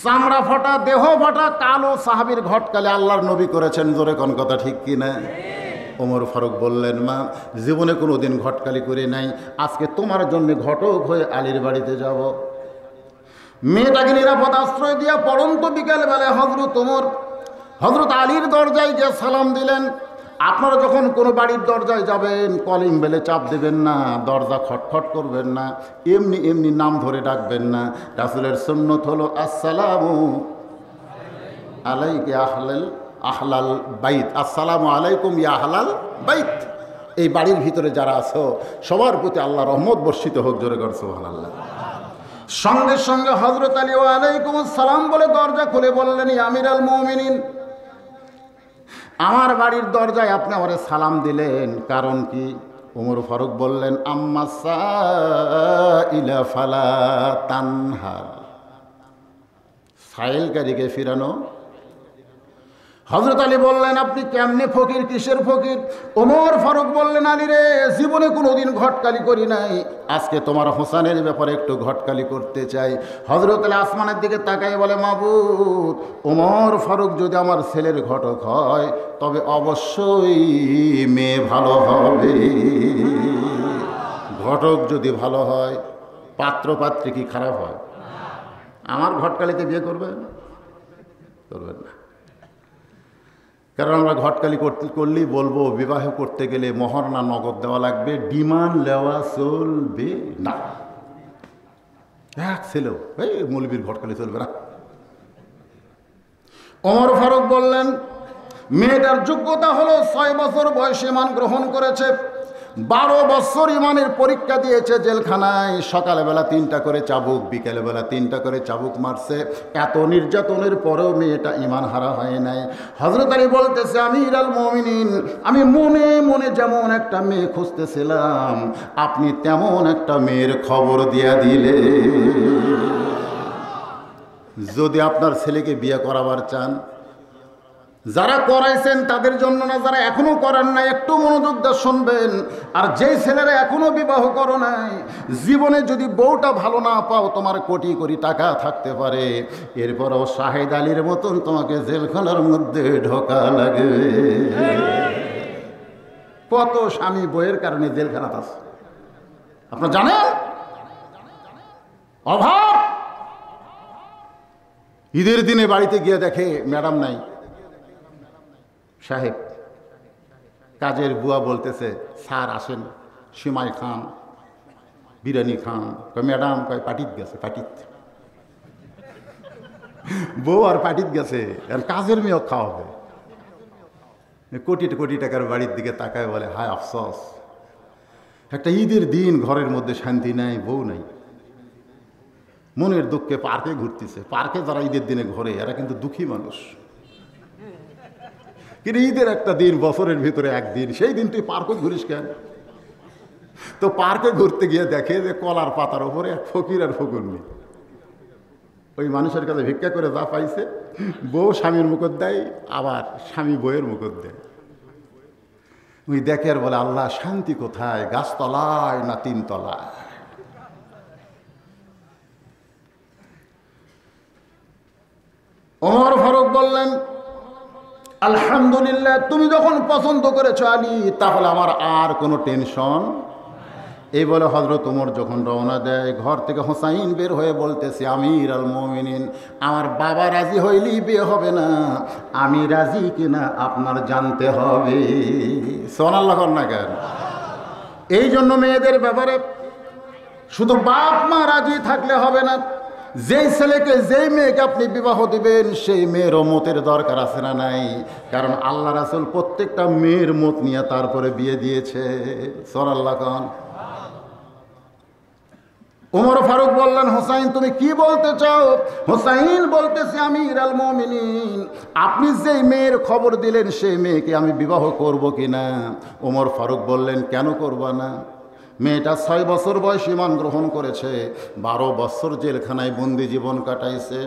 চামড়া ফাটা, দেহ ফাটা, কালো সাহাবীর ঘটকালি আল্লাহর নবী করেছেন। জোরে কোন কথা ঠিক কি না? ওমর ফারুক বললেন, মা জীবনে কোনো দিন ঘটকালি করে নাই, আজকে তোমার জন্য ঘটক হয়ে আলীর বাড়িতে যাব। মেয়েটাকে নিরাপদ আশ্রয় দিয়া পড়ন্ত বিকেলবেলায় হযরত আলীর দরজায় গিয়ে সালাম দিলেন। আপনারা যখন কোনো বাড়ির দরজায় যাবেন, কলিং বেলে চাপ দেবেন না, দরজা খটখট করবেন না, এমনি এমনি নাম ধরে ডাকবেন না। রাসূলের সুন্নত হলো আসসালামু আলাইকা আহলাল বাইত, আসসালামু আলাইকুম ইয়া আহলাল বাইত। এই বাড়ির ভিতরে যারা আছো সবার প্রতি আল্লাহ রহমত বর্ষিত হোক। জোরে কর সুবহানাল্লাহ। সঙ্গে সঙ্গে হযরত আলী ওয়া আলাইকুম আসসালাম বলে দরজা খুলে বললেন, ইয়া আমিরুল মুমিনিন, আমার বাড়ির দরজায় আপনি আমারে সালাম দিলেন, কারণ কি? ওমর ফারুক বললেন, আম্মা সাইলা ফালা তানহার, সাইলকারীকে ফিরানো। হযরত আলী বললেন, আপনি কেমনে ফকির, কিসের ফকির? ওমর ফারুক বললেন, আলী রে, জীবনে কোনোদিন ঘটকালি করি নাই, আজকে তোমার হোসেনের ব্যাপারে একটু ঘটকালি করতে চাই। হযরত আলী আসমানের দিকে তাকাই বলে, মাবুদ, ওমর ফারুক যদি আমার ছেলের ঘটক হয় তবে অবশ্যই মেয়ে ভালো হবে। ঘটক যদি ভালো হয়, পাত্র পাত্রী কি খারাপ হয়? আমার ঘটকালিতে বিয়ে করবেন? করবেন না। কারণ আমরা ঘটকালি করলেই বলবো বিবাহ করতে গেলে মোহর না নগদ দেওয়া লাগবে, ডিমান্ড নেওয়া চলবে না। এক ছেলেও এই মৌলবীর ঘটকালি চলবে না। ওমর ফারুক বললেন, মেয়েটার যোগ্যতা হলো 6 বছর বয়সে ইমান গ্রহণ করেছে, 12 বছর ইমানের পরীক্ষা দিয়েছে জেলখানায়। সকালবেলা 3টা করে চাবুক, বিকেলবেলা 3টা করে চাবুক মারছে। এত নির্যাতনের পরেও মেয়েটা ইমান হারা হয় নাই। হযরত আলী বলতেছে, আমিরুল মুমিনিন, আমি মনে মনে যেমন একটা মেয়ে খুঁজতেছিলাম, আপনি তেমন একটা মেয়ের খবর দিয়া দিলে। যদি আপনার ছেলেকে বিয়ে করাবার চান, যারা করাইছেন তাদের জন্য না, যারা এখনো করেন নাই একটু মনোযোগ দিয়ে শুনবেন। আর যেই ছেলেরা এখনো বিবাহ করো নাই, জীবনে যদি বউটা ভালো না পাও, তোমার কোটি কোটি টাকা থাকতে পারে, এরপরও শাহেদ আলীর মতন তোমাকে জেলখানার মধ্যে ঢোকা লাগবে। কত স্বামী বইয়ের কারণে জেলখানাতে আছে আপনারা জানেন? অভাব। ঈদের দিনে বাড়িতে গিয়ে দেখে ম্যাডাম নাই, সাহেব। কাজের বুয়া বলতেছে, স্যার আসেন, সিমাই খান, বিরিয়ানি খান। কয় ম্যাডাম, কয় পাটিত গেছে, পাটিত। বউ আর পার্টিতে গেছে, আর কাজের মেয়েও খাওয়াবে। কোটি কোটি টাকার বাড়ির দিকে তাকায় বলে হায় আফসোস, একটা ঈদের দিন ঘরের মধ্যে শান্তি নাই, বউ নাই। মনের দুঃখে পার্কে ঘুরতেছে। পার্কে যারা ঈদের দিনে ঘরে এরা কিন্তু দুঃখী মানুষ। কিন্তু ঈদের একটা দিন বছরের ভিতরে একদিন, সেই দিন তুই পার্কে ঘুরিস কেন? তো পার্কে ঘুরতে গিয়ে দেখে যে কলার পাতার উপরে এক ফকির আর ফকুন্নি ওই মানুষের কাছে ভিক্ষা করে যা পাইছে, বউ স্বামীর মুখত দেয়, আবার স্বামী বউয়ের মুখত দেয়। ওই দেখে আর বলে আল্লাহ শান্তি কোথায়, গাছতলায় না তিনতলায়? ওমর ফারুক বললেন আলহামদুলিল্লাহ, তুমি যখন পছন্দ করেছো আলী, তাহলে আমার আর কোনো টেনশন। এই বলে হযরত ওমর যখন রওনা দেয়, ঘর থেকে হোসাইন বের হয়ে বলতেছে আমির আল মুমিনিন, আমার বাবা রাজি হইলেই বিয়ে হবে না, আমি রাজি কিনা আপনার জানতে হবে। সুবহানাল্লাহ না কেন? এই জন্য মেয়েদের ব্যাপারে শুধু বাপ মা রাজি থাকলে হবে না, যেই ছেলেকে যেই মেয়েকে আপনি বিবাহ দিবেন সেই মেয়েরও মতের দরকার আছে না নাই? কারণ আল্লাহ রাসূল প্রত্যেকটা মেয়ের মত নিয়ে তারপরে বিয়ে দিয়েছে। সুবহানাল্লাহ খান। ওমর ফারুক বললেন হোসাইন তুমি কি বলতে চাও? হোসাইন বলতেছে আমির আল মুমিনিন, আপনি যেই মেয়ের খবর দিলেন সেই মেয়েকে আমি বিবাহ করব কিনা? ওমর ফারুক বললেন কেন করবা না? মেয়েটা 6 বছর বয়সে ঈমান গ্রহণ করেছে, 12 বছর জেলখানায় বন্দি জীবন কাটাইছে,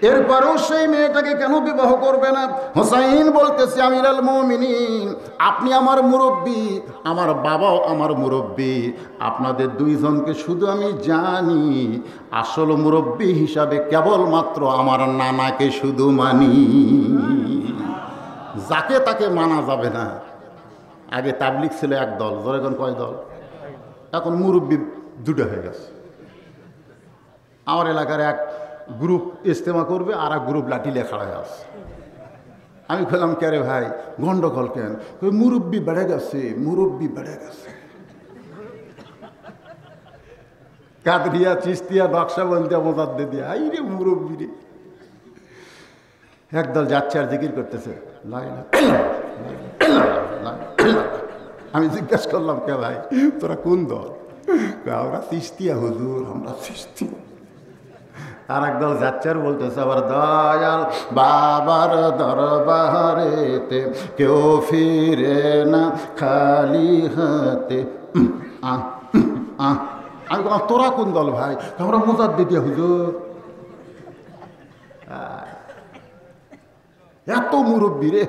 এরপরেও সেই মেয়েটাকে কেন বিবাহ করবে না? হোসাইন বলতেছে আমির আল মুমিনিন, আপনি আমার মুরব্বী, আমার বাবাও আমার মুরব্বী, আপনাদের দুইজনকে শুধু আমি জানি, আসল মুরব্বী হিসাবে কেবলমাত্র আমার নানাকে শুধু মানি, যাকে তাকে মানা যাবে না। আগে তাবলিগ ছিল এক দল, জোরেগণ কয় দল? এখন মুরব্বী 2টা হয়ে গেছে। আমার এলাকার এক গ্রুপ ইজতেমা করবে, আর এক গ্রুপ লাঠি লেখা হয়ে আছে। আমি খেলাম কে রে ভাই, গন্ডগোল কেন? মুরব্বী বেড়ে গেছে, মুরব্বী বেড়ে গেছে। কাদরিয়া চিস্তিয়া নকশাবন্দিয়া মোজাদ্দে দিয়া আই রে মুরব্বী রে। একদল যাচ্ছে আর জিকির করতেছে। আমি জিজ্ঞাসা করলাম কে ভাই তোরা কোন দল? আমরা চিস্তিয়া হুজুর, আমরা চিস্তি। আর একদল যাচ্ছে আর বলতেছে আবার দয়াল বাবার দরবারেতে কেউ ফিরে না খালি হাতে। আমি বললাম তোরা কোন দল ভাই? আমরা মোজাদ্দিদিয়া হুজুর। এত মুরব্বী রে।